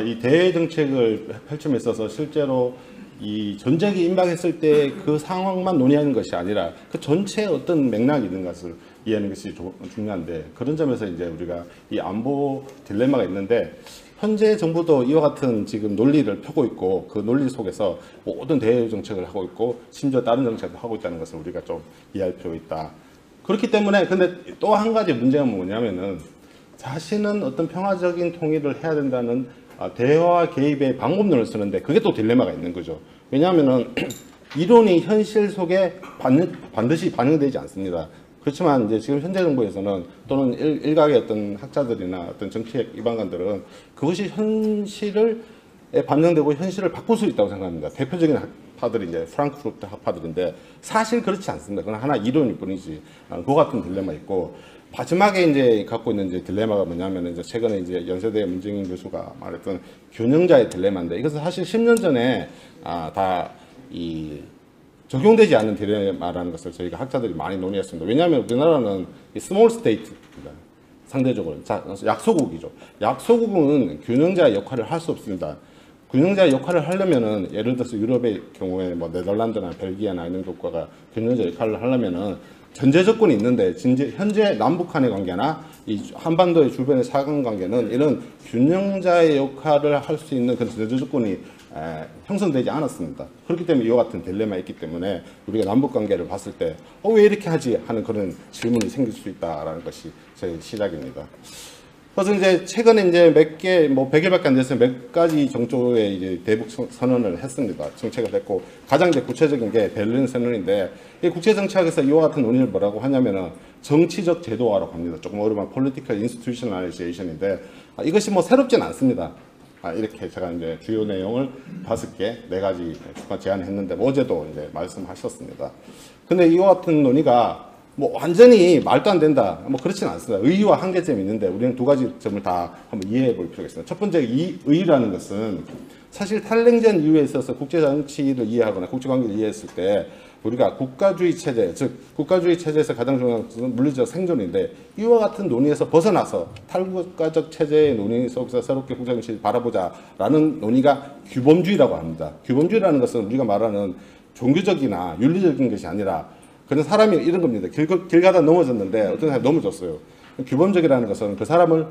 이 대외 정책을 펼침에 있어서 실제로 이 전쟁이 임박했을 때 그 상황만 논의하는 것이 아니라 그 전체에 어떤 맥락이 있는 것을 이해하는 것이 중요한데, 그런 점에서 이제 우리가 이 안보 딜레마가 있는데, 현재 정부도 이와 같은 지금 논리를 펴고 있고, 그 논리 속에서 모든 대외 정책을 하고 있고, 심지어 다른 정책도 하고 있다는 것을 우리가 좀 이해할 필요가 있다. 그렇기 때문에, 근데 또 한 가지 문제가 뭐냐면은, 자신은 어떤 평화적인 통일을 해야 된다는 대화 개입의 방법론을 쓰는데, 그게 또 딜레마가 있는 거죠. 왜냐하면은 이론이 현실 속에 반드시 반영되지 않습니다. 그렇지만 이제 지금 현재 정부에서는, 또는 일각의 어떤 학자들이나 어떤 정치학 이방관들은 그것이 현실에 반영되고 현실을 바꿀 수 있다고 생각합니다. 대표적인 학파들이 이제 프랑크푸르트 학파들인데, 사실 그렇지 않습니다. 그건 하나 이론일 뿐이지. 그 같은 딜레마 있고, 마지막에 이제 갖고 있는 이제 딜레마가 뭐냐면, 이제 최근에 이제 연세대 문정인 교수가 말했던 균형자의 딜레마인데, 이것은 사실 10년 전에 적용되지 않는 딜레마라는 것을 저희가 학자들이 많이 논의했습니다. 왜냐하면 우리나라는 스몰 스테이트입니다. 상대적으로 약소국이죠. 약소국은 균형자의 역할을 할 수 없습니다. 균형자의 역할을 하려면은, 예를 들어서 유럽의 경우에 뭐 네덜란드나 벨기에나 이런 국가가 균형자 역할을 하려면은 전제 조건이 있는데, 현재 남북한의 관계나 이 한반도의 주변의 사강 관계는 이런 균형자의 역할을 할 수 있는 그런 전제 조건이 형성되지 않았습니다. 그렇기 때문에 이와 같은 딜레마가 있기 때문에 우리가 남북 관계를 봤을 때 왜 이렇게 하지 하는 그런 질문이 생길 수 있다라는 것이 제 시작입니다. 그래서 이제 최근에 이제 몇 개, 100일밖에 안 됐어요. 몇 가지 정도의 이제 대북 선언을 했습니다. 정책을 했고, 가장 이제 구체적인 게 베를린 선언인데, 이 국제 정치학에서 이와 같은 논의를 뭐라고 하냐면은 정치적 제도화라고 합니다. 조금 어려운 political institutionalization인데, 이것이 새롭진 않습니다. 이렇게 제가 이제 주요 내용을 5개, 4가지 제안했는데, 어제도 이제 말씀하셨습니다. 근데 이와 같은 논의가 완전히 말도 안 된다, 그렇지는 않습니다. 의의와 한계점이 있는데, 우리는 2가지 점을 다 한번 이해해 볼 필요가 있습니다. 첫 번째, 이 의의라는 것은 사실 탈냉전 이후에 있어서 국제 정치를 이해하거나 국제 관계를 이해했을 때, 우리가 국가주의 체제, 즉 국가주의 체제에서 가장 중요한 것은 물리적 생존인데, 이와 같은 논의에서 벗어나서 탈국가적 체제의 논의 속에서 새롭게 국제 정치를 바라보자라는 논의가 규범주의라고 합니다. 규범주의라는 것은 우리가 말하는 종교적이나 윤리적인 것이 아니라, 그런 사람이 이런 겁니다. 길 가다 넘어졌는데 어떤 사람이 넘어졌어요. 규범적이라는 것은 그 사람을,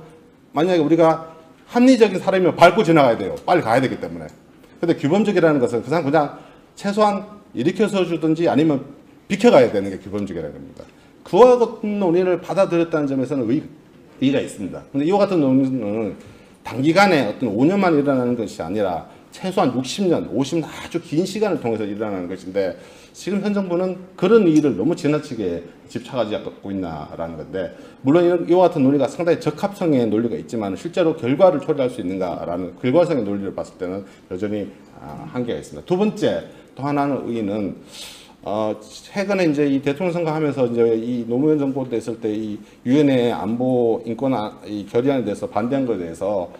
만약에 우리가 합리적인 사람이면 밟고 지나가야 돼요. 빨리 가야 되기 때문에. 근데 규범적이라는 것은 그 사람 그냥 최소한 일으켜서 주든지 아니면 비켜가야 되는 게 규범적이라는 겁니다. 그와 같은 논의를 받아들였다는 점에서는 의의가 있습니다. 근데 이와 같은 논의는 단기간에 어떤 5년만 일어나는 것이 아니라 최소한 60년, 50년 아주 긴 시간을 통해서 일어나는 것인데, 지금 현 정부는 그런 일을 너무 지나치게 집착하지 않고 있나라는 건데, 물론 이와 같은 논의가 상당히 적합성의 논리가 있지만 실제로 결과를 초래할 수 있는가라는 결과성의 논리를 봤을 때는 여전히 한계가 있습니다. 두 번째, 또 하나는 의의는 최근에 이제 이 대통령 선거하면서 이제 이 노무현 정부 때 있을 때 이 유엔의 안보 인권 이 결의안에 대해서 반대한 것에 대해서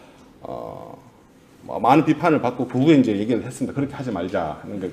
많은 비판을 받고 그 후에 이제 얘기를 했습니다. 그렇게 하지 말자 하는 게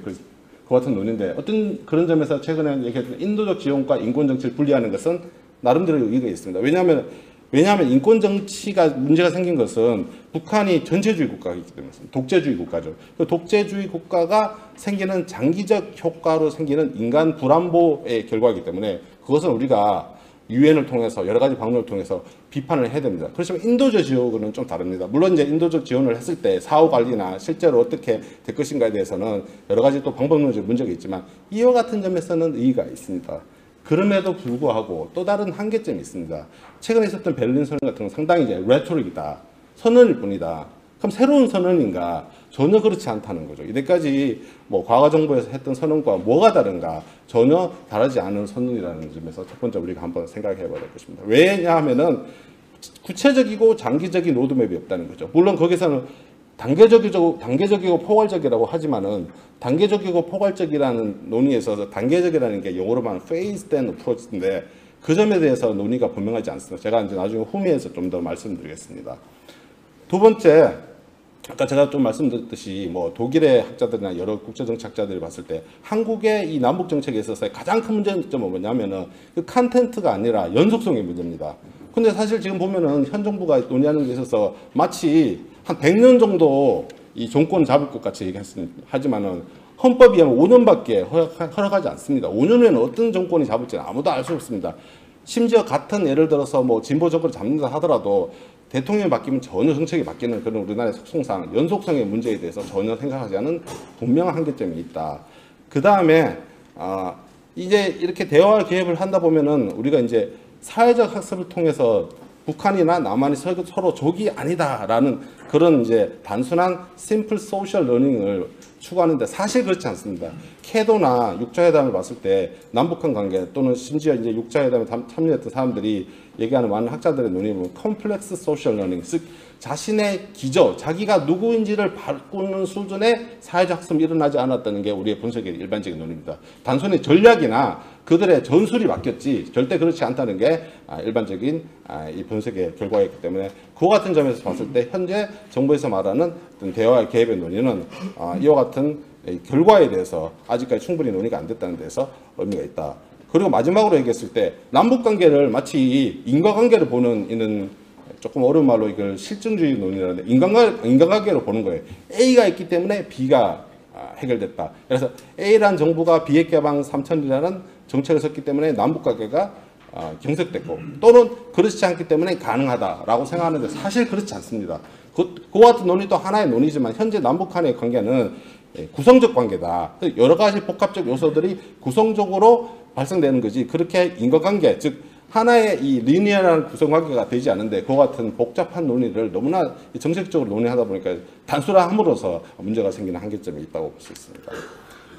그 같은 논의인데, 어떤 그런 점에서 최근에 얘기했던 인도적 지원과 인권 정치를 분리하는 것은 나름대로 의의가 있습니다. 왜냐하면 인권 정치가 문제가 생긴 것은 북한이 전체주의 국가이기 때문에 독재주의 국가죠. 그 독재주의 국가가 생기는 장기적 효과로 생기는 인간 불안보의 결과이기 때문에, 그것은 우리가 유엔을 통해서 여러 가지 방법을 통해서 비판을 해야 됩니다. 그렇지만 인도적 지원은 좀 다릅니다. 물론 이제 인도적 지원을 했을 때 사후 관리나 실제로 어떻게 될 것인가에 대해서는 여러 가지 또 방법론적 문제가 있지만 이와 같은 점에서는 의의가 있습니다. 그럼에도 불구하고 또 다른 한계점이 있습니다. 최근에 있었던 베를린 선언 같은 건 상당히 이제 레토릭이다. 선언일 뿐이다. 그럼 새로운 선언인가? 전혀 그렇지 않다는 거죠. 이때까지 뭐 과거 정부에서 했던 선언과 뭐가 다른가? 전혀 다르지 않은 선언이라는 점에서 첫 번째 우리가 한번 생각해 봐야 될 것입니다. 왜냐하면은 구체적이고 장기적인 로드맵이 없다는 거죠. 물론 거기서는 단계적이고 포괄적이라고 하지만은 단계적이고 포괄적이라는 논의에 있어서 단계적이라는 게 영어로 말하면 phased and approach인데 그 점에 대해서 논의가 분명하지 않습니다. 제가 이제 나중에 후미에서 좀 더 말씀드리겠습니다. 두 번째, 아까 제가 좀 말씀드렸듯이 뭐 독일의 학자들이나 여러 국제정치학자들이 봤을 때 한국의 이 남북 정책에 있어서 가장 큰 문제점은 뭐냐면은 그 컨텐트가 아니라 연속성의 문제입니다. 근데 사실 지금 보면은 현 정부가 논의하는 데 있어서 마치 한 100년 정도 이 정권 잡을 것 같이 얘기했습니다. 하지만은 헌법에 의하면 5년밖에 허락하지 않습니다. 5년 후에는 어떤 정권이 잡을지는 아무도 알 수 없습니다. 심지어 같은 예를 들어서 뭐 진보 정권을 잡는다 하더라도 대통령이 바뀌면 전혀 정책이 바뀌는 그런 우리나라의 속성상 연속성의 문제에 대해서 전혀 생각하지 않은 분명한 한계점이 있다. 그 다음에 이제 이렇게 대화 개입을 한다 보면은 우리가 이제 사회적 학습을 통해서 북한이나 남한이 서로 적이 아니다라는 그런 이제 단순한 심플 소셜 러닝을 추구하는데 사실 그렇지 않습니다. 캐도나 6자회담을 봤을 때 남북한 관계 또는 심지어 이제 6자회담에 참여했던 사람들이 얘기하는 많은 학자들의 논의는 컴플렉스 소셜 러닝, 즉 자신의 기저, 자기가 누구인지를 바꾸는 수준의 사회적 학습이 일어나지 않았다는 게 우리의 분석의 일반적인 논의입니다. 단순히 전략이나 그들의 전술이 바뀌었지 절대 그렇지 않다는 게 일반적인 이 분석의 결과였기 때문에 그와 같은 점에서 봤을 때 현재 정부에서 말하는 어떤 대화의 개입의 논의는 이와 같은 결과에 대해서 아직까지 충분히 논의가 안 됐다는 데서 의미가 있다. 그리고 마지막으로 얘기했을 때 남북관계를 마치 인과관계를 보는 이는 조금 어려운 말로 이걸 실증주의 논의라는데 인간관계로 보는 거예요. A가 있기 때문에 B가 해결됐다. 그래서 A라는 정부가 비핵 개방 3천이라는 정책을 썼기 때문에 남북관계가 경색됐고 또는 그렇지 않기 때문에 가능하다라고 생각하는데 사실 그렇지 않습니다. 그와 같은 논의도 하나의 논의지만 현재 남북한의 관계는 구성적 관계다. 여러 가지 복합적 요소들이 구성적으로 발생되는 거지 그렇게 인과관계 즉 하나의 이 리니어한 구성관계가 되지 않는데 그와 같은 복잡한 논의를 너무나 정책적으로 논의하다 보니까 단순화함으로써 문제가 생기는 한계점이 있다고 볼 수 있습니다.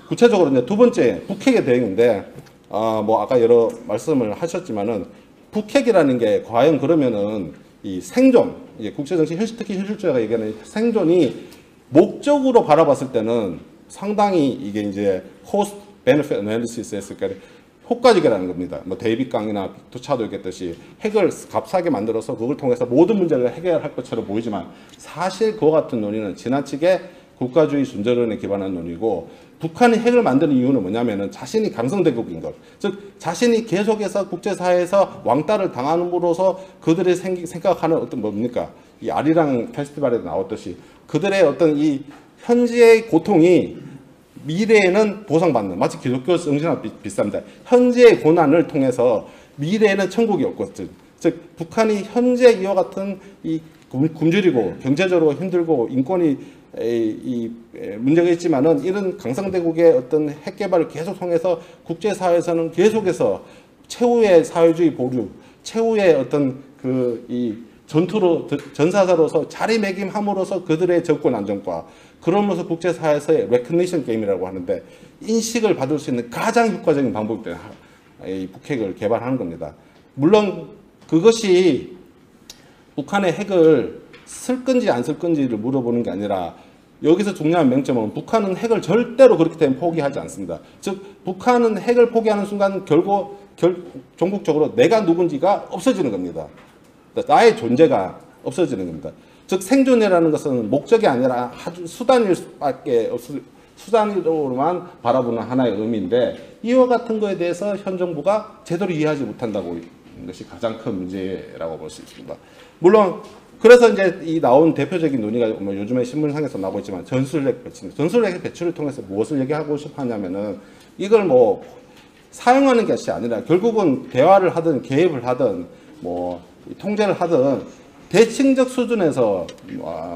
구체적으로 이제 두 번째 북핵의 대응인데 뭐 아까 여러 말씀을 하셨지만은 북핵이라는 게 과연 그러면은 이 생존 이제 국제정치 특히 현실주의가 얘기하는 생존이 목적으로 바라봤을 때는 상당히 이게 이제 cost benefit analysis 했을 때 효과적이라는 겁니다. 뭐 데이빗 강이나 빅토차도 얘기했듯이 핵을 값싸게 만들어서 그걸 통해서 모든 문제를 해결할 것처럼 보이지만 사실 그와 같은 논의는 지나치게 국가주의 순전론에 기반한 논의고 북한이 핵을 만드는 이유는 뭐냐면은 자신이 강성대국인 것. 즉 자신이 계속해서 국제사회에서 왕따를 당함으로써 그들이 생각하는 어떤 뭡니까? 이 아리랑 페스티벌에 나왔듯이 그들의 어떤 이 현재의 고통이 미래에는 보상받는 마치 기독교 정신과 비슷합니다. 현재의 고난을 통해서 미래에는 천국이 없거든. 즉 북한이 현재 이와 같은 이 굶주리고 경제적으로 힘들고 인권이 문제가 있지만은 이런 강성대국의 어떤 핵 개발을 계속 통해서 국제사회에서는 계속해서 최후의 사회주의 보류, 최후의 어떤 이 전투로 전사자로서 자리매김함으로써 그들의 정권 안정과 그러면서 국제사회에서의 레커니션 게임이라고 하는데 인식을 받을 수 있는 가장 효과적인 방법이 되는 이 북핵을 개발하는 겁니다. 물론 그것이 북한의 핵을 쓸 건지 안 쓸 건지를 물어보는 게 아니라 여기서 중요한 맹점은 북한은 핵을 절대로 그렇게 되면 포기하지 않습니다. 즉 북한은 핵을 포기하는 순간 종국적으로 내가 누군지가 없어지는 겁니다. 나의 존재가 없어지는 겁니다. 즉 생존이라는 것은 목적이 아니라 아주 수단일 수밖에 수단으로만 바라보는 하나의 의미인데 이와 같은 거에 대해서 현 정부가 제대로 이해하지 못한다고 하는 것이 가장 큰 문제라고 볼 수 있습니다. 물론 그래서 이제 이 나온 대표적인 논의가 뭐 요즘에 신문상에서 나오고 있지만 전술핵 배치입니다. 전술핵 배치를 통해서 무엇을 얘기하고 싶어 하냐면은 이걸 뭐 사용하는 것이 아니라 결국은 대화를 하든 개입을 하든 뭐 통제를 하든 대칭적 수준에서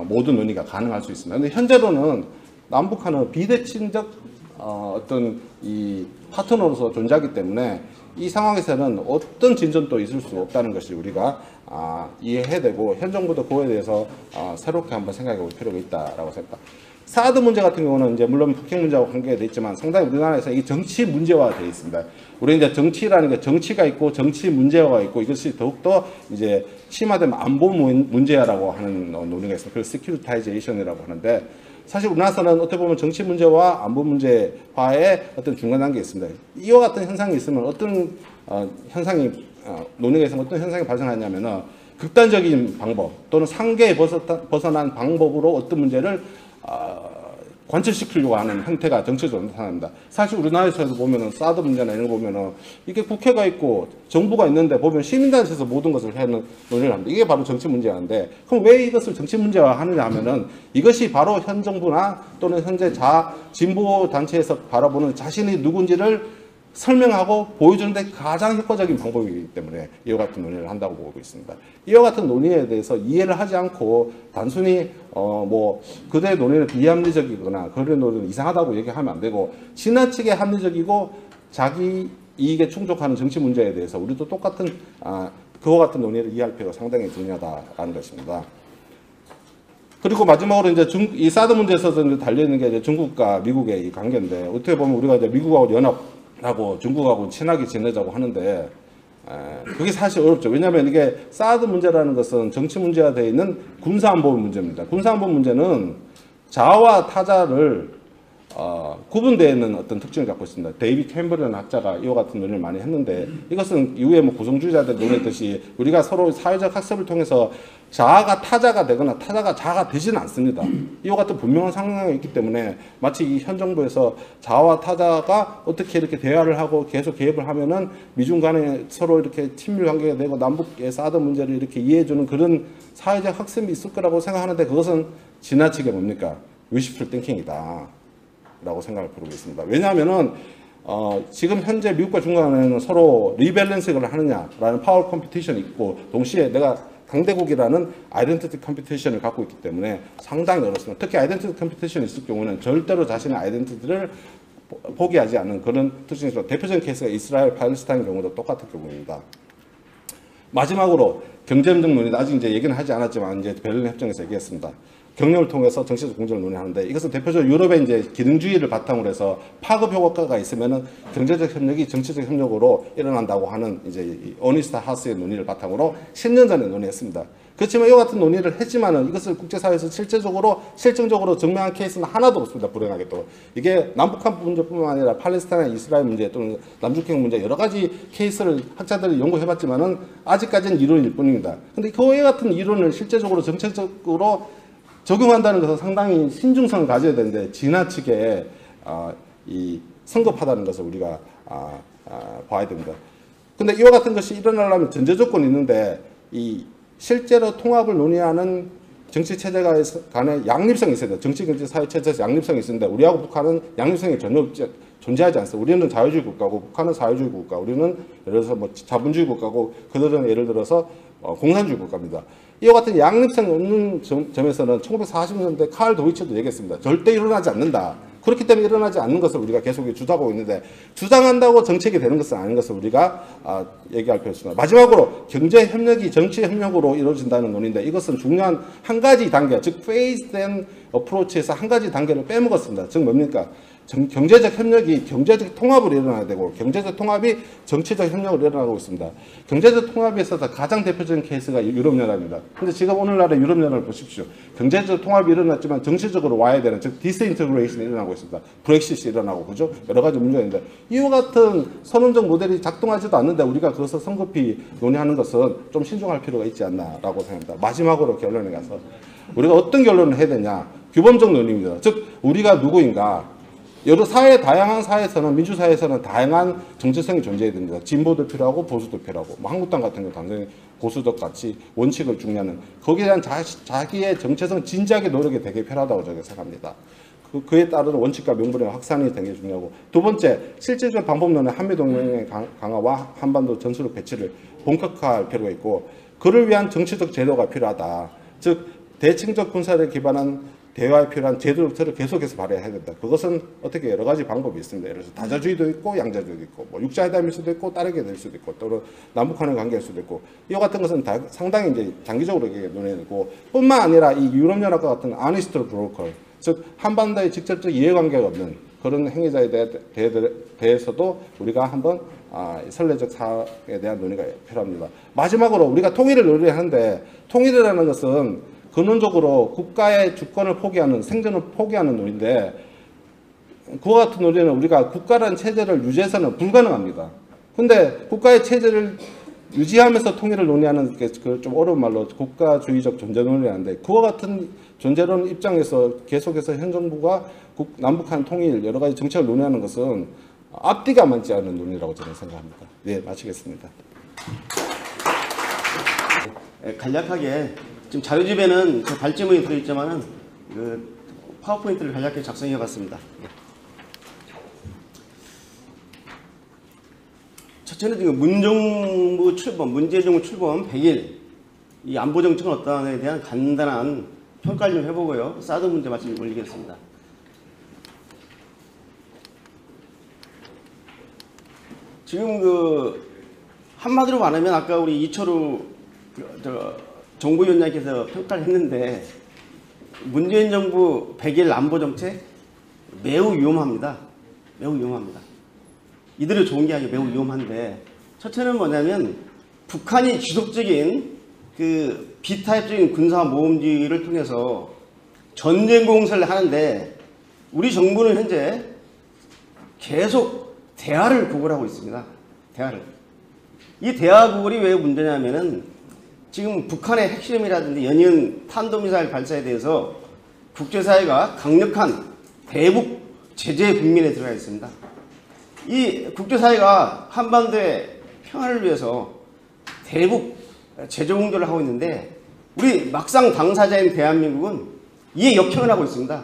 모든 논의가 가능할 수 있습니다. 근데 현재로는 남북한은 비대칭적 어떤 이 파트너로서 존재하기 때문에 이 상황에서는 어떤 진전도 있을 수 없다는 것이 우리가 이해해야 되고 현 정부도 그거에 대해서 새롭게 한번 생각해 볼 필요가 있다라고 생각합니다. 사드 문제 같은 경우는 이제 물론 북핵 문제하고 관계가 있지만 상당히 우리나라에서 이 정치 문제화되어 있습니다. 우리 이제 정치라는 게 정치가 있고 정치 문제화가 있고 이것이 더욱더 이제 심화되면 안보 문제화라고 하는 논의가 있습니다. 그걸 시큐리타이제이션이라고 하는데 사실 우리나라에서는 어떻게 보면 정치 문제와 안보 문제화의 어떤 중간 단계에 있습니다. 이와 같은 현상이 있으면 어떤 현상이 논의가 있으면 어떤 현상이 발생하냐면은 극단적인 방법 또는 상계에 벗어난 방법으로 어떤 문제를 관철시키려고 하는 형태가 정치적으로 나타납니다. 사실 우리나라에서도 보면은 사드 문제나 이런 거 보면은 이게 국회가 있고 정부가 있는데 보면 시민단체에서 모든 것을 하는 논의를 합니다. 이게 바로 정치 문제화인데 그럼 왜 이것을 정치 문제화 하느냐 하면은 이것이 바로 현 정부나 또는 현재 진보 단체에서 바라보는 자신이 누군지를 설명하고 보여주는 데 가장 효과적인 방법이기 때문에 이와 같은 논의를 한다고 보고 있습니다. 이와 같은 논의에 대해서 이해를 하지 않고 단순히 뭐 그들의 논의는 비합리적이거나 그들의 논의는 이상하다고 얘기하면 안 되고 지나치게 합리적이고 자기 이익에 충족하는 정치 문제에 대해서 우리도 똑같은 그와 같은 논의를 이해할 필요가 상당히 중요하다라는 것입니다. 그리고 마지막으로 이제 이 사드 문제에서 달려 있는 게 이제 중국과 미국의 이 관계인데 어떻게 보면 우리가 이제 미국하고 연합하고 중국하고 친하게 지내자고 하는데 그게 사실 어렵죠. 왜냐하면 이게 사드 문제라는 것은 정치 문제가 되어 있는 군사안보 문제입니다. 군사안보 문제는 자아와 타자를 구분되어 있는 어떤 특징을 갖고 있습니다. 데이비드 캠버라는 학자가 이와 같은 논의를 많이 했는데 이것은 이후에 뭐 구성주의자들 논의했듯이 우리가 서로 사회적 학습을 통해서 자아가 타자가 되거나 타자가 자아가 되지는 않습니다. 이와 같은 분명한 상황이 있기 때문에 마치 이 현 정부에서 자아와 타자가 어떻게 이렇게 대화를 하고 계속 개입을 하면은 미중 간에 서로 이렇게 친밀 관계가 되고 남북의 사드 문제를 이렇게 이해해주는 그런 사회적 학습이 있을 거라고 생각하는데 그것은 지나치게 뭡니까? wishful thinking이다. 라고 생각을 부르고 있습니다. 왜냐하면은 지금 현재 미국과 중국 간에는 서로 리밸런스를 하느냐라는 파워 컴피티션이 있고 동시에 내가 강대국이라는 아이덴티티 컴피티션을 갖고 있기 때문에 상당히 어렵습니다. 특히 아이덴티티 컴피티션이 있을 경우는 절대로 자신의 아이덴티티를 포기하지 않는 그런 특징이 있습니다. 대표적인 케이스가 이스라엘 팔레스타인 경우도 똑같은 경우입니다. 마지막으로 경제협정 논의 아직 이제 얘기는 하지 않았지만 이제 베를린 협정에서 얘기했습니다. 경력을 통해서 정치적 공정을 논의하는데 이것은 대표적으로 유럽의 이제 기능주의를 바탕으로 해서 파급 효과가 있으면은 경제적 협력이 정치적 협력으로 일어난다고 하는 이제 어니스트 하스의 논의를 바탕으로 10년 전에 논의했습니다. 그렇지만 이와 같은 논의를 했지만은 이것을 국제사회에서 실증적으로 증명한 케이스는 하나도 없습니다. 불행하게도. 이게 남북한 문제뿐만 아니라 팔레스타인, 이스라엘 문제 또는 남북핵 문제 여러 가지 케이스를 학자들이 연구해봤지만은 아직까지는 이론일 뿐입니다. 근데 그와 같은 이론을 실제적으로 정책적으로 적용한다는 것은 상당히 신중성을 가져야 되는데 지나치게 이 성급하다는 것을 우리가 봐야 됩니다. 근데 이와 같은 것이 일어나려면 전제 조건이 있는데 이 실제로 통합을 논의하는 정치 체제 간의 양립성이 있어야 돼요. 정치, 경제, 사회 체제에서 양립성이 있는데 우리하고 북한은 양립성이 전혀 존재하지 않습니다. 우리는 자유주의 국가고 북한은 사회주의 국가. 우리는 예를 들어서 뭐 자본주의 국가고 그들은 예를 들어서 공산주의 국가입니다. 이와 같은 양립성이 없는 점에서는 1940년대 칼 도이치도 얘기했습니다. 절대 일어나지 않는다. 그렇기 때문에 일어나지 않는 것을 우리가 계속 주장하고 있는데 주장한다고 정책이 되는 것은 아닌 것을 우리가 얘기할 필요가 있습니다. 마지막으로 경제협력이 정치협력으로 이루어진다는 논의인데 이것은 중요한 한 가지 단계, 즉 phased in approach에서 한 가지 단계를 빼먹었습니다. 즉 뭡니까? 경제적 협력이 경제적 통합으로 일어나야 되고 경제적 통합이 정치적 협력으로 일어나고 있습니다. 경제적 통합에 있어서 가장 대표적인 케이스가 유럽연합입니다. 근데 지금 오늘날의 유럽연합을 보십시오. 경제적 통합이 일어났지만 정치적으로 와야 되는 즉 디스인테그레이션이 일어나고 있습니다. 브렉시트이 일어나고 그죠? 여러 가지 문제가 있는데 이와 같은 선언적 모델이 작동하지도 않는데 우리가 그것을 성급히 논의하는 것은 좀 신중할 필요가 있지 않나라고 생각합니다. 마지막으로 결론에 가서 우리가 어떤 결론을 해야 되냐? 규범적 논의입니다. 즉 우리가 누구인가? 여러 다양한 사회에서는 민주사회에서는 다양한 정체성이 존재해야 됩니다. 진보도 필요하고 보수도 필요하고 뭐 한국당 같은 경우 당연히 보수적 가치 원칙을 중요하는 거기에 대한 자기의 정체성 진지하게 노력이 되게 필요하다고 저는 생각합니다. 그에 따른 원칙과 명분의 확산이 되는 게 중요하고, 두 번째, 실질적 방법론의 한미동맹의 강화와 한반도 전술핵 배치를 본격화할 필요가 있고, 그를 위한 정치적 제도가 필요하다. 즉 대칭적 군사력에 기반한 대화에 필요한 제도를 계속해서 발휘해야 된다. 그것은 어떻게 여러 가지 방법이 있습니다. 예를 들어서 다자주의도 있고 양자주의도 있고, 뭐 육자회담일 수도 있고 다르게 될 수도 있고, 또는 남북한의 관계일 수도 있고, 이와 같은 것은 다 상당히 이제 장기적으로 논의되고, 뿐만 아니라 이 유럽연합과 같은 아니스트 브로커, 즉 한반도에 직접적 이해관계가 없는 그런 행위자에 대해서도 우리가 한번 선례적 사에 대한 논의가 필요합니다. 마지막으로 우리가 통일을 논의하는데, 통일이라는 것은 근원적으로 국가의 주권을 포기하는, 생존을 포기하는 논의인데, 그와 같은 논의는 우리가 국가라는 체제를 유지해서는 불가능합니다. 근데 국가의 체제를 유지하면서 통일을 논의하는 게 좀 어려운 말로 국가주의적 존재 논의라는데, 그와 같은 존재론 입장에서 계속해서 현 정부가 남북한 통일 여러 가지 정책을 논의하는 것은 앞뒤가 맞지 않는 논의라고 저는 생각합니다. 네, 마치겠습니다. 간략하게 지금 자료집에는 저 발제문이 들어있지만은 그 파워포인트를 간략하게 작성해봤습니다. 첫째는 지금 문재인 정부 출범 100일 이 안보 정책은 어떠한에 대한 간단한 평가를 좀 해보고요. 사드 문제 말씀 올리겠습니다. 지금 그 한마디로 말하면 아까 우리 이철우 정부위원장께서 평가를 했는데, 문재인 정부 100일 안보 정책 매우 위험합니다. 매우 위험합니다. 이대로 좋은 게 아니고 매우 위험한데, 첫째는 뭐냐면 북한이 지속적인 그 비타협적인 군사 모험지를 통해서 전쟁 공세를 하는데, 우리 정부는 현재 계속 대화를 구걸하고 있습니다. 대화를. 이 대화 구걸이 왜 문제냐면은 지금 북한의 핵실험이라든지 연이은 탄도미사일 발사에 대해서 국제사회가 강력한 대북 제재 국면에 들어가 있습니다. 이 국제사회가 한반도의 평화를 위해서 대북 제재 공조를 하고 있는데, 우리 막상 당사자인 대한민국은 이에 역행을 하고 있습니다.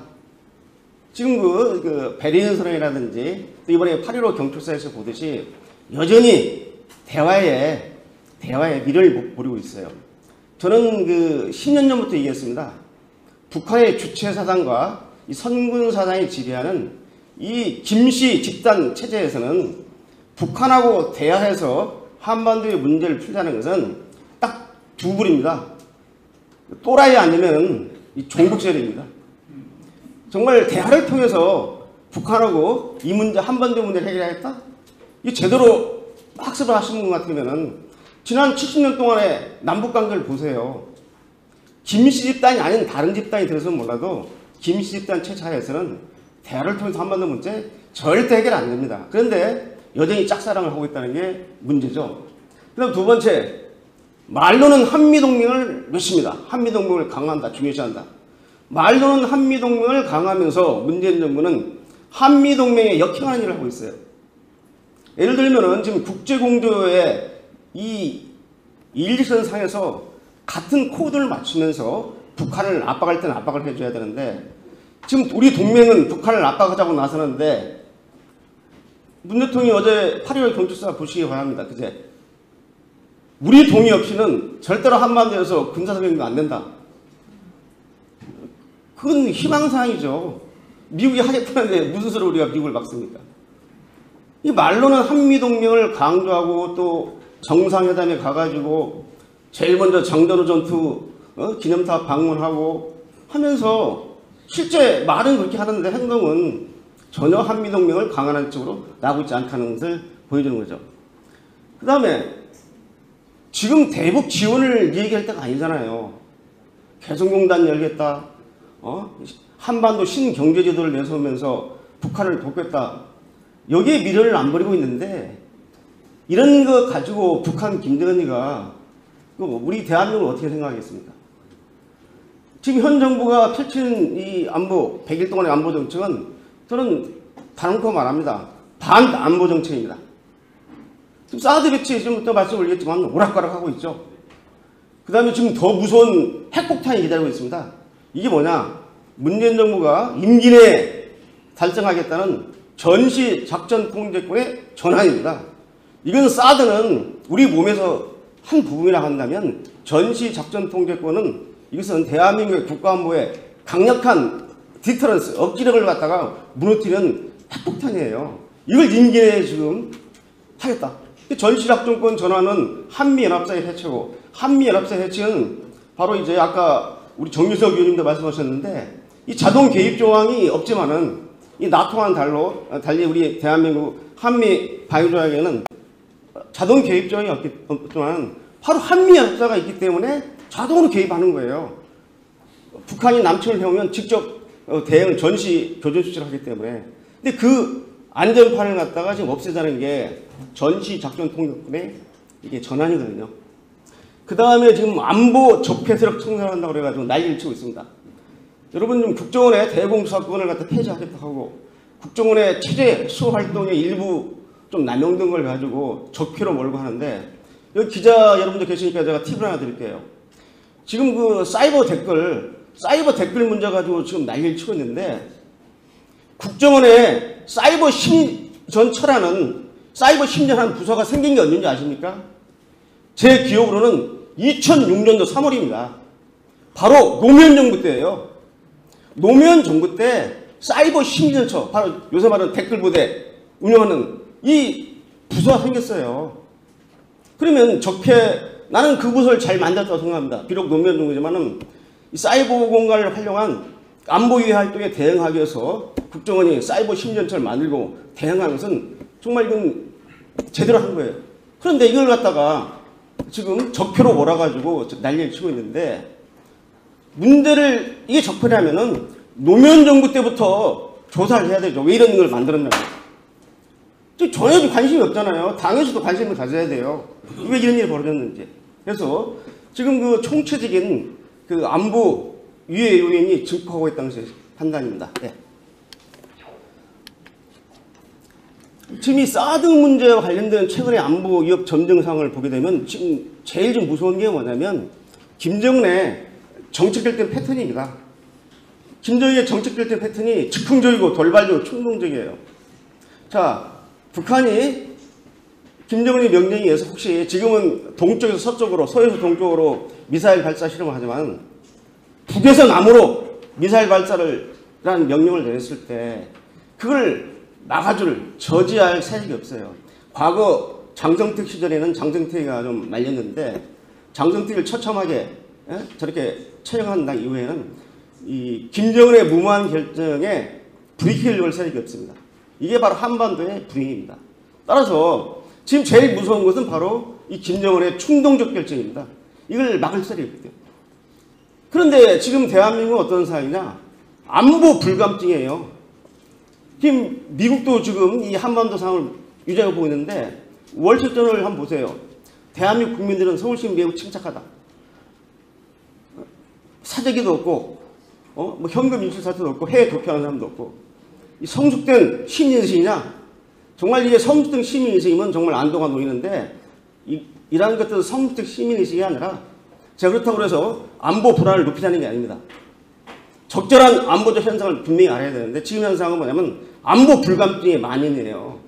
지금 그 베를린 선언이라든지 또 이번에 8.15 경축사에서 보듯이 여전히 대화에 미래를 보이고 있어요. 저는 그 10년 전부터 얘기했습니다. 북한의 주체 사상과 이 선군 사상이 지배하는 이 김씨 집단 체제에서는 북한하고 대화해서 한반도의 문제를 풀자는 것은 딱 두 불입니다. 또라이 아니면 이 종북 세력입니다. 정말 대화를 통해서 북한하고 이 문제, 한반도 문제를 해결하겠다? 이 제대로 학습을 하시는 분 같으면은 지난 70년 동안의 남북관계를 보세요. 김씨 집단이 아닌 다른 집단이 들어서는 몰라도 김씨 집단 체차에서는 대화를 통해서 한반도 문제 절대 해결 안 됩니다. 그런데 여전히 짝사랑을 하고 있다는 게 문제죠. 그 다음 두 번째, 말로는 한미동맹을 외칩니다. 한미동맹을 강화한다, 중요시한다. 말로는 한미동맹을 강화하면서 문재인 정부는 한미동맹에 역행하는 일을 하고 있어요. 예를 들면은 지금 국제공조의 이 일직선상에서 같은 코드를 맞추면서 북한을 압박할 때는 압박을 해줘야 되는데, 지금 우리 동맹은 북한을 압박하자고 나서는데, 문 대통령이 어제 8.15 경축사 보시기 바랍니다. 그제 우리 동의 없이는 절대로 한반도에서 군사성행도 안 된다. 그건 희망사항이죠. 미국이 하겠다는데 무슨 소리로 우리가 미국을 막습니까? 이 말로는 한미동맹을 강조하고 또 정상회담에 가가지고 제일 먼저 장전호 전투 기념탑 방문하고 하면서 실제 말은 그렇게 하는데 행동은 전혀 한미동맹을 강화하는 쪽으로 나가고 있지 않다는 것을 보여주는 거죠. 그 다음에 지금 대북 지원을 얘기할 때가 아니잖아요. 개성공단 열겠다. 한반도 신경제제도를 내세우면서 북한을 돕겠다. 여기에 미련을 안 버리고 있는데, 이런 거 가지고 북한 김정은이가 우리 대한민국을 어떻게 생각하겠습니까? 지금 현 정부가 펼친 이 안보, 100일 동안의 안보 정책은 저는 다른거 말합니다. 반안보 정책입니다. 지금 사드 배치 지금부터 말씀 올리겠지만 오락가락하고 있죠. 그 다음에 지금 더 무서운 핵폭탄이 기다리고 있습니다. 이게 뭐냐? 문재인 정부가 임기 내에 달성하겠다는 전시 작전 통제권의 전환입니다. 이건 사드는 우리 몸에서 한 부분이라 한다면 전시 작전 통제권은 이것은 대한민국의 국가안보에 강력한 디터런스, 억지력을 갖다가 무너뜨리는 핵폭탄이에요. 이걸 임기내에 지금 하겠다. 전시작전권 전환은 한미연합사의 해체고, 한미연합사 해체는 바로 이제 아까 우리 정유석 의원님도 말씀하셨는데, 이 자동 개입 조항이 없지만은 이 나토와는 달리 우리 대한민국 한미 방위조약에는 자동 개입 조항이 없지만 바로 한미연합사가 있기 때문에 자동으로 개입하는 거예요. 북한이 남침을 해오면 직접 대응을 전시 교전 조치를 하기 때문에. 근데 그 안전판을 갖다가 지금 없애자는 게 전시 작전 통제권의 이게 전환이거든요. 그 다음에 지금 안보 적폐세력 청산한다고 그래가지고 난리를 치고 있습니다. 여러분, 좀 국정원의 대공수사권을 갖다 폐지하겠다 하고, 국정원의 체제 수호 활동의 일부 좀 남용된 걸 가지고 적폐로 몰고 하는데, 여기 기자 여러분들 계시니까 제가 팁을 하나 드릴게요. 지금 그 사이버 댓글 문제 가지고 지금 난리를 치고 있는데, 국정원에 사이버 심전처라는 사이버 심전하는 부서가 생긴 게 언제인지 아십니까? 제 기억으로는 2006년도 3월입니다. 바로 노무현 정부 때예요. 노무현 정부 때 사이버 심전처, 바로 요새 말하는 댓글 부대 운영하는 이 부서가 생겼어요. 그러면 나는 그 부서를 잘 만들었다고 생각합니다. 비록 노무현 정부지만은 이 사이버 공간을 활용한 안보위의 활동에 대응하기 위해서 국정원이 사이버 심전처를 만들고 대응하는 것은 정말 이건 제대로 한 거예요. 그런데 이걸 갖다가 지금 적폐로 몰아가지고 난리를 치고 있는데, 문제를, 이게 적폐라면은 노무현 정부 때부터 조사를 해야 되죠. 왜 이런 걸 만들었냐고. 전혀 관심이 없잖아요. 당에서도 관심을 가져야 돼요. 왜 이런 일이 벌어졌는지. 그래서 지금 그 총체적인 그 안보 위의 요인이 증폭하고 있다는 것이 판단입니다. 네. 지금 이 사드 문제와 관련된 최근의 안보 위협 점정 상황을 보게 되면 지금 제일 좀 무서운 게 뭐냐면 김정은의 정책 결정 패턴입니다. 김정은의 정책 결정 패턴이 즉흥적이고 돌발적이고 충동적이에요. 자, 북한이 김정은의 명령에 의해서 혹시 지금은 동쪽에서 서쪽으로, 서에서 동쪽으로 미사일 발사 실험을 하지만 북에서 남으로 미사일 발사를 라는 명령을 내렸을 때 그걸 막아줄, 저지할 세력이 없어요. 과거 장성택 시절에는 장성택이가 좀 말렸는데, 장성택을 처참하게 저렇게 처형한 이후에는 이 김정은의 무모한 결정에 브레이크를 걸 세력이 없습니다. 이게 바로 한반도의 분위기입니다. 따라서 지금 제일 무서운 것은 바로 이 김정은의 충동적 결정입니다. 이걸 막을 세력이 없거든요. 그런데 지금 대한민국은 어떤 상황이냐? 안보 불감증이에요. 지금 미국도 지금 이 한반도 상황을 유지하고 보고 있는데, 월책전을 한번 보세요. 대한민국 국민들은 서울시민 매우 침착하다. 사재기도 없고, 뭐 현금 인출 사태도 없고, 해외 도피하는 사람도 없고, 이 성숙된 시민의식이냐? 정말 이게 성숙된 시민의식이면 정말 안도가 놓이는데, 이라는 것들은 성숙된 시민의식이 아니라, 제가 그렇다고 해서 안보 불안을 높이자는 게 아닙니다. 적절한 안보적 현상을 분명히 알아야 되는데, 지금 현상은 뭐냐면 안보 불감증의 만연이에요.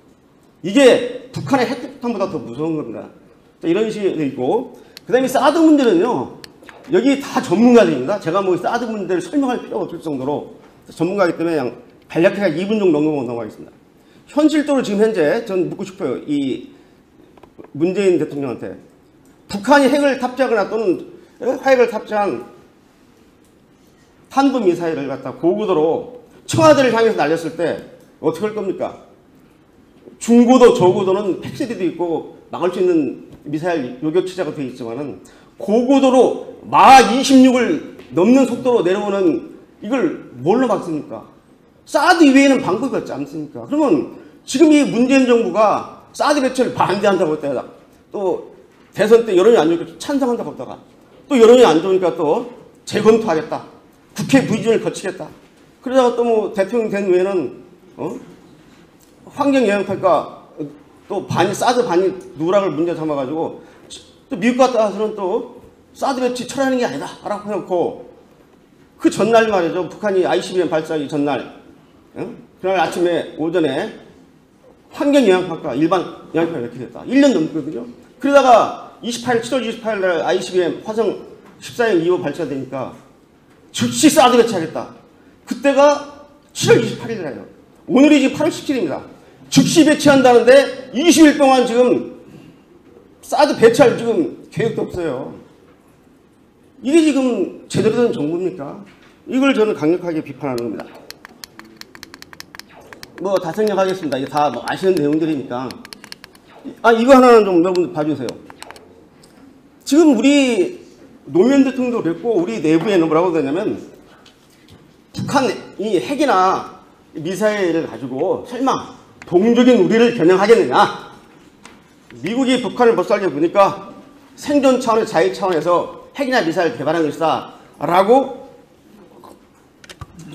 이게 북한의 핵폭탄보다 더 무서운 겁니다. 자, 이런 식으로 있고, 그 다음에 사드 문제는요, 여기 다 전문가들입니다. 제가 뭐 사드 문제를 설명할 필요가 없을 정도로 전문가이기 때문에 그냥 간략하게 2분 정도 넘어가겠습니다. 현실적으로 지금 현재 전 묻고 싶어요. 이 문재인 대통령한테. 북한이 핵을 탑재하거나 또는 화핵을 탑재한 탄도미사일을 갖다 고고도로 청와대를 향해서 날렸을 때 어떻게 할 겁니까? 중고도 저고도는 팩시리도 있고 막을 수 있는 미사일 요격체제가 되어 있지만은 고고도로 마 26을 넘는 속도로 내려오는 이걸 뭘로 막습니까? 사드 이외에는 방법이 없지 않습니까? 그러면 지금 이 문재인 정부가 사드 배치를 반대한다고 했다가 또 대선 때 여론이 안 좋으니까 찬성한다고 했다가 또 여론이 안 좋으니까 또 재검토하겠다. 국회 부의진을 거치겠다. 그러다가 또 뭐 대통령 된 후에는 환경영향평가 또 사드 반입 누락을 문제 삼아가지고 또 미국 갔다 와서는 또 사드 배치 철회하는 게 아니다 라고 해놓고 그 전날 말이죠. 북한이 ICBM 발사하기 전날 그날 아침에 오전에 환경영향평가 일반 영향평가 이렇게 됐다. 1년 넘거든요. 그러다가 7월 28일 날 ICBM 화성 14형 2호 발사가 되니까 즉시 사드 배치하겠다. 그때가 7월 28일 날이에요. 오늘이 지금 8월 17일입니다. 즉시 배치한다는데 20일 동안 지금 사드 배치할 지금 계획도 없어요. 이게 지금 제대로 된 정부입니까? 이걸 저는 강력하게 비판하는 겁니다. 뭐 다 생략하겠습니다. 이게 다 뭐 아시는 내용들이니까. 이거 하나는 좀 여러분들 봐주세요. 지금 우리 노무현 대통령도 그랬고 우리 내부에는 뭐라고 되냐면 북한 이 핵이나 미사일을 가지고 설마 동족인 우리를 겨냥하겠느냐. 미국이 북한을 못살게 보니까 생존 차원의 자유 차원에서 핵이나 미사일 개발한 것이다 라고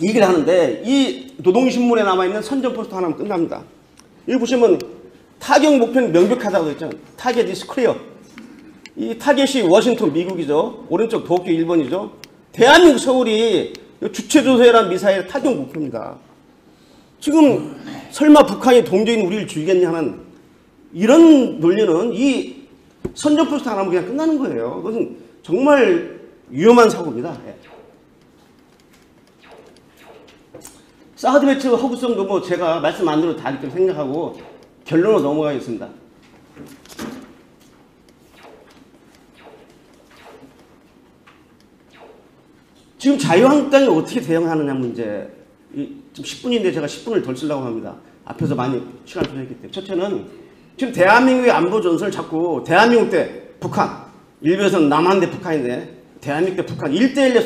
얘기를 하는데 이 노동신문에 남아있는 선전 포스터 하나면 끝납니다. 여기 보시면 타격 목표는 명백하다고 했잖아요. 타겟 is clear. 이 타겟이 워싱턴 미국이죠. 오른쪽 도쿄 일본이죠. 대한민국 서울이 주체조세란 미사일 타격 목표입니다. 지금 설마 북한이 동족인 우리를 죽이겠냐 하는 이런 논리는 이 선전 포스터 하나면 그냥 끝나는 거예요. 그것은 정말 위험한 사고입니다. 사드 배치 허구성도 뭐 제가 말씀 안 드려도 다 이렇게 생각하고 결론으로 넘어가겠습니다. 지금 자유한국당이 어떻게 대응하느냐 문제. 지금 10분인데 제가 10분을 덜 쓰려고 합니다. 앞에서 많이 시간을 소요했기 때문에. 첫째는 지금 대한민국의 안보 전선을 자꾸 대한민국 때 북한, 일부에서는 남한 대 북한인데 대한민국 때 북한 1대1의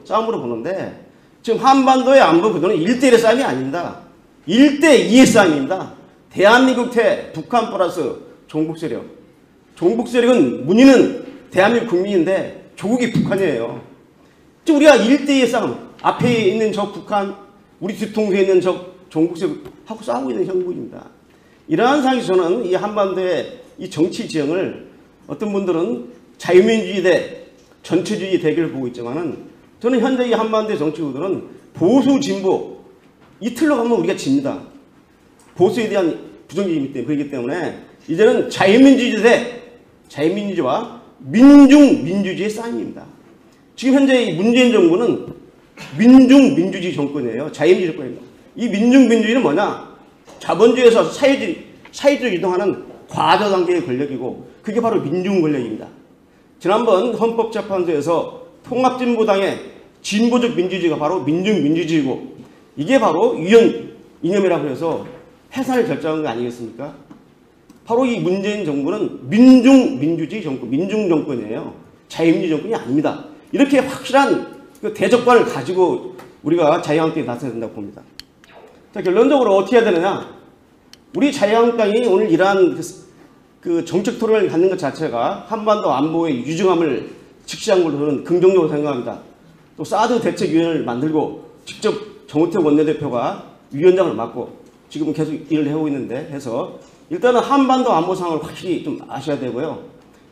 싸움으로 보는데 지금 한반도의 안보 구도는 1대1의 싸움이 아닙니다. 1대2의 싸움입니다. 대한민국 대 북한 플러스 종북 세력. 종북 세력은 문의는 대한민국 국민인데 조국이 북한이에요. 지금 우리가 1대2의 싸움. 앞에 있는 저 북한, 우리 뒤통수에 있는 저 종북 세력하고 싸우고 있는 형국입니다. 이러한 상황에서 저는 이 한반도의 이 정치 지형을 어떤 분들은 자유민주주의 대 전체주의 대결을 보고 있지만은 저는 현재 이 한반도의 정치 구도는 보수 진보 이 틀로 가면 우리가 집니다. 보수에 대한 부정적이기 그렇기 때문에 이제는 자유민주주의 대 자유민주주의와 민중민주주의의 싸움입니다. 지금 현재 이 문재인 정부는 민중민주주의 정권이에요. 자유민주주의 정권입니다. 이 민중민주주의는 뭐냐? 자본주의에서 사회주의로 이동하는 과다단계의 권력이고 그게 바로 민중 권력입니다. 지난번 헌법재판소에서 통합진보당의 진보적 민주주의가 바로 민중민주주의고 이게 바로 위헌 이념이라고 해서 해산을 결정한 거 아니겠습니까? 바로 이 문재인 정부는 민중민주주의 정권, 민중정권이에요. 자유민주주의 정권이 아닙니다. 이렇게 확실한 그 대적관을 가지고 우리가 자유한국당에 나서야 된다고 봅니다. 자, 결론적으로 어떻게 해야 되느냐? 우리 자유한국당이 오늘 이러한 그 정책 토론을 갖는 것 자체가 한반도 안보의 유중함을 직시한 걸로 저는 긍정적으로 생각합니다. 또 사드 대책위원회를 만들고 직접 정우택 원내대표가 위원장을 맡고 지금 계속 일을 해오고 있는데 해서 일단은 한반도 안보 상황을 확실히 좀 아셔야 되고요.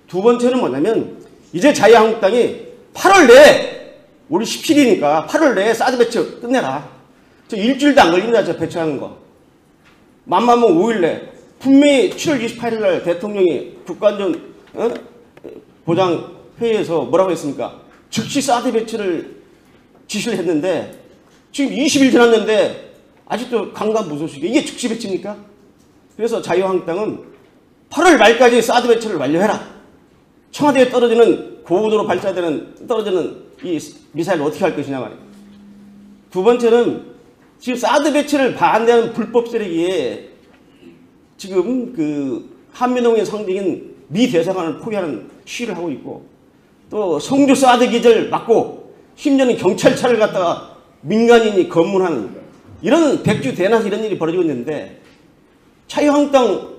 두 번째는 뭐냐면 이제 자유한국당이 8월 내에 우리 17일이니까 8월 내에 사드 배치 끝내라. 저 일주일도 안 걸립니다. 저 배치하는 거. 만만하면 5일 내. 분명히 7월 28일 날 대통령이 국가안전 보장 회의에서 뭐라고 했습니까? 즉시 사드 배치를 지시를 했는데 지금 20일 지났는데 아직도 강간무소식이 이게 즉시 배치입니까? 그래서 자유한국당은 8월 말까지 사드 배치를 완료해라. 청와대에 떨어지는 고고도로 발사되는 떨어지는 이 미사일을 어떻게 할 것이냐 말이에요. 두 번째는 지금 사드 배치를 반대하는 불법 세력이 지금 그 한미동맹 상징인 미 대사관을 포위하는 시위를 하고 있고 또 성주 사드 기절 막고 심지어는 경찰차를 갖다가 민간인이 검문하는 이런 백주 대낮 이런 일이 벌어지고 있는데 자유한국당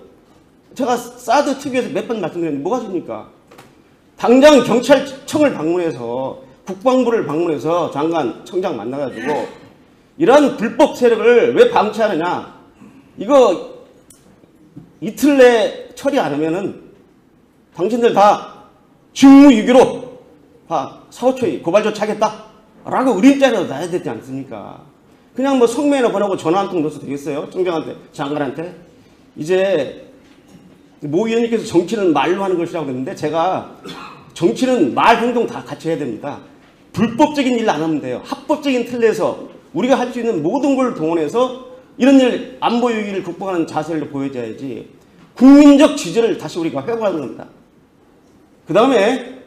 제가 사드 특위에서 몇 번 말씀드렸는데 뭐가 됩니까? 당장 경찰청을 방문해서 국방부를 방문해서 장관, 청장 만나가지고 이러한 불법 세력을 왜 방치하느냐? 이거 이틀 내에 처리 안 하면은 당신들 다 직무유기로 다 사후초의 고발 조치하겠다 라고 의린자리라도 놔야 되지 않습니까? 그냥 뭐 성명이나 보내고 전화 한 통 넣어서 되겠어요? 총장한테, 장관한테? 이제 모 의원님께서 정치는 말로 하는 것이라고 그랬는데 제가 정치는 말, 행동 다 같이 해야 됩니다. 불법적인 일 안 하면 돼요. 합법적인 틀에서 우리가 할 수 있는 모든 걸 동원해서 이런 일, 안보 위기를 극복하는 자세를 보여줘야지 국민적 지지를 다시 우리가 회복하는 겁니다. 그 다음에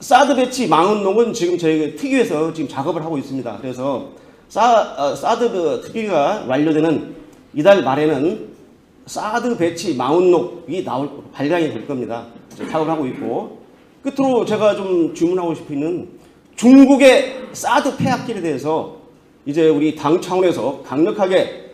사드 배치 망원록은 지금 저희 특위에서 지금 작업을 하고 있습니다. 그래서 사드 특위가 완료되는 이달 말에는 사드 배치 망원록이 발간이 될 겁니다. 작업을 하고 있고, 끝으로 제가 좀 주문하고 싶은 중국의 사드 폐악질에 대해서 이제 우리 당 차원에서 강력하게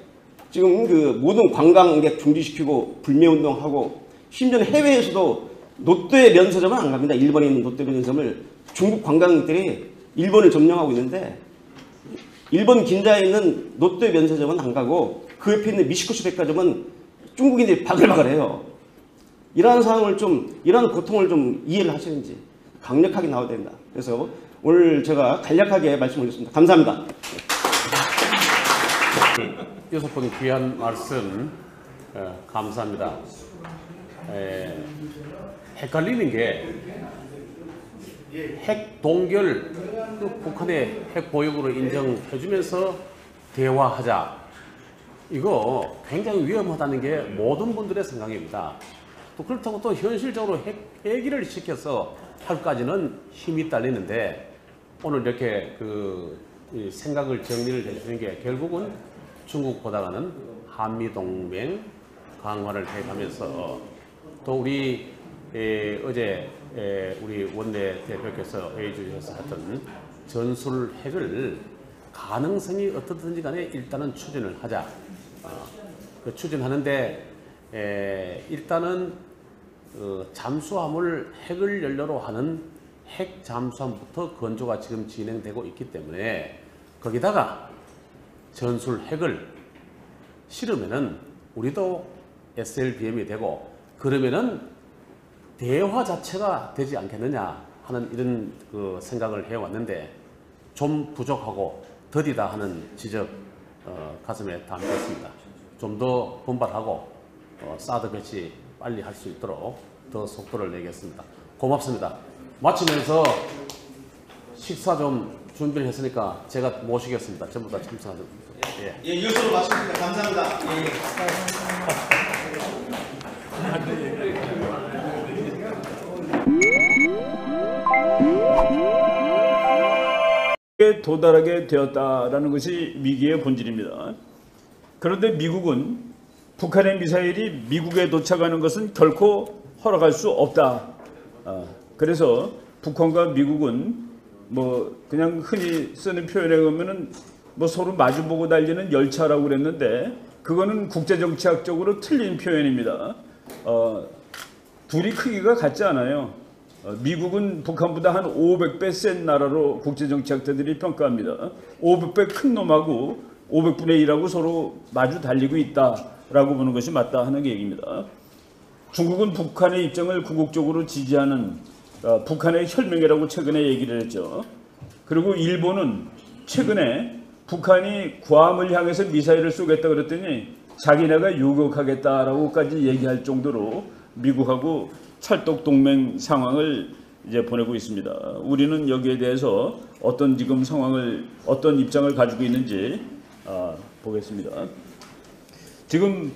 지금 그 모든 관광객 중지시키고 불매운동하고, 심지어 해외에서도 롯데 면세점은 안 갑니다. 일본에 있는 롯데 면세점을 중국 관광객들이 일본을 점령하고 있는데, 일본 긴자에 있는 롯데 면세점은 안 가고 그 옆에 있는 미시코시 백화점은 중국인들이 바글바글해요. 이러한 상황을 좀, 이러한 고통을 좀 이해를 하시는지 강력하게 나와야 된다. 그래서 오늘 제가 간략하게 말씀 올렸습니다. 감사합니다. 6분 귀한 말씀 감사합니다. 헷갈리는 게 핵 동결, 북한의 핵 보유국으로 인정해주면서 대화하자. 이거 굉장히 위험하다는 게 모든 분들의 생각입니다. 또 그렇다고 또 현실적으로 핵폐기를 시켜서 할까지는 힘이 딸리는데, 오늘 이렇게 이 생각을 정리를 해주는 게 결국은 중국보다는 한미동맹 강화를 해가면서, 또 우리 어제 우리 원내대표께서 회의 주셔서 했던 전술핵을 가능성이 어떻든지 간에 일단은 추진을 하자. 추진하는데 일단은 잠수함을 핵을 연료로 하는 핵 잠수함부터 건조가 지금 진행되고 있기 때문에, 거기다가 전술핵을 실으면은 우리도 SLBM이 되고, 그러면은 대화 자체가 되지 않겠느냐 하는 이런 생각을 해왔는데, 좀 부족하고 더디다 하는 지적 가슴에 담겼습니다. 좀 더 분발하고 사드 배치 빨리 할 수 있도록 더 속도를 내겠습니다. 고맙습니다. 마치면서 식사 좀 준비를 했으니까 제가 모시겠습니다. 전부 다 참석하는 분들. 예, 이것으로 마치겠습니다. 감사합니다. 에 도달하게 되었다라는 것이 위기의 본질입니다. 그런데 미국은 북한의 미사일이 미국에 도착하는 것은 결코 허락할 수 없다. 그래서 북한과 미국은 뭐 그냥 흔히 쓰는 표현에 보면은 뭐 서로 마주보고 달리는 열차라고 그랬는데, 그거는 국제정치학적으로 틀린 표현입니다. 둘이 크기가 같지 않아요. 미국은 북한보다 한 500배 센 나라로 국제정치학자들이 평가합니다. 500배 큰 놈하고 500분의 1하고 서로 마주 달리고 있다라고 보는 것이 맞다 하는 얘기입니다. 중국은 북한의 입장을 궁극적으로 지지하는 북한의 혈맹이라고 최근에 얘기를 했죠. 그리고 일본은 최근에 북한이 괌을 향해서 미사일을 쏘겠다 그랬더니 자기네가 요격하겠다라고까지 얘기할 정도로 미국하고 찰떡 동맹 상황을 이제 보내고 있습니다. 우리는 여기에 대해서 어떤 지금 상황을, 어떤 입장을 가지고 있는지 보겠습니다. 지금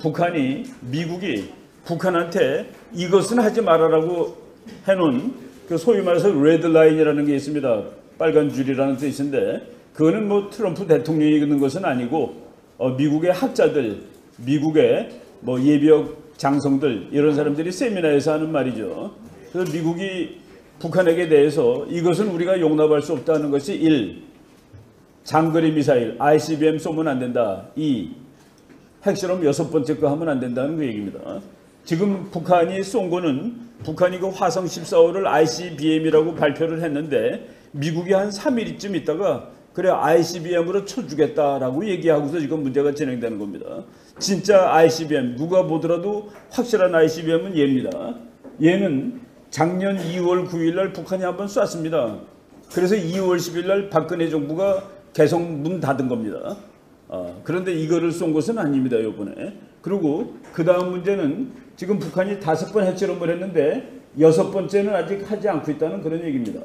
미국이 북한한테 이것은 하지 말아라고 해놓은 그 소위 말해서 레드라인이라는 게 있습니다. 빨간 줄이라는 뜻인데, 그거는 뭐 트럼프 대통령이 그런 것은 아니고 미국의 학자들, 미국의 뭐 예비역 장성들, 이런 사람들이 세미나에서 하는 말이죠. 그래서 미국이 북한에게 대해서 이것은 우리가 용납할 수 없다는 것이 1. 장거리 미사일 ICBM 쏘면 안 된다. 2. 핵실험 6번째 거 하면 안 된다는 그 얘기입니다. 지금 북한이 쏜 거는, 북한이 그 화성 14호를 ICBM이라고 발표를 했는데 미국이 한 3일쯤 있다가 그래 ICBM으로 쳐주겠다라고 얘기하고서 지금 문제가 진행되는 겁니다. 진짜 ICBM, 누가 보더라도 확실한 ICBM은 얘입니다. 얘는 작년 2월 9일 날 북한이 한번 쐈습니다. 그래서 2월 10일 날 박근혜 정부가 개성 문 닫은 겁니다. 그런데 이거를 쏜 것은 아닙니다, 이번에. 그리고 그 다음 문제는 지금 북한이 5번 핵실험을 했는데 6번째는 아직 하지 않고 있다는 그런 얘기입니다.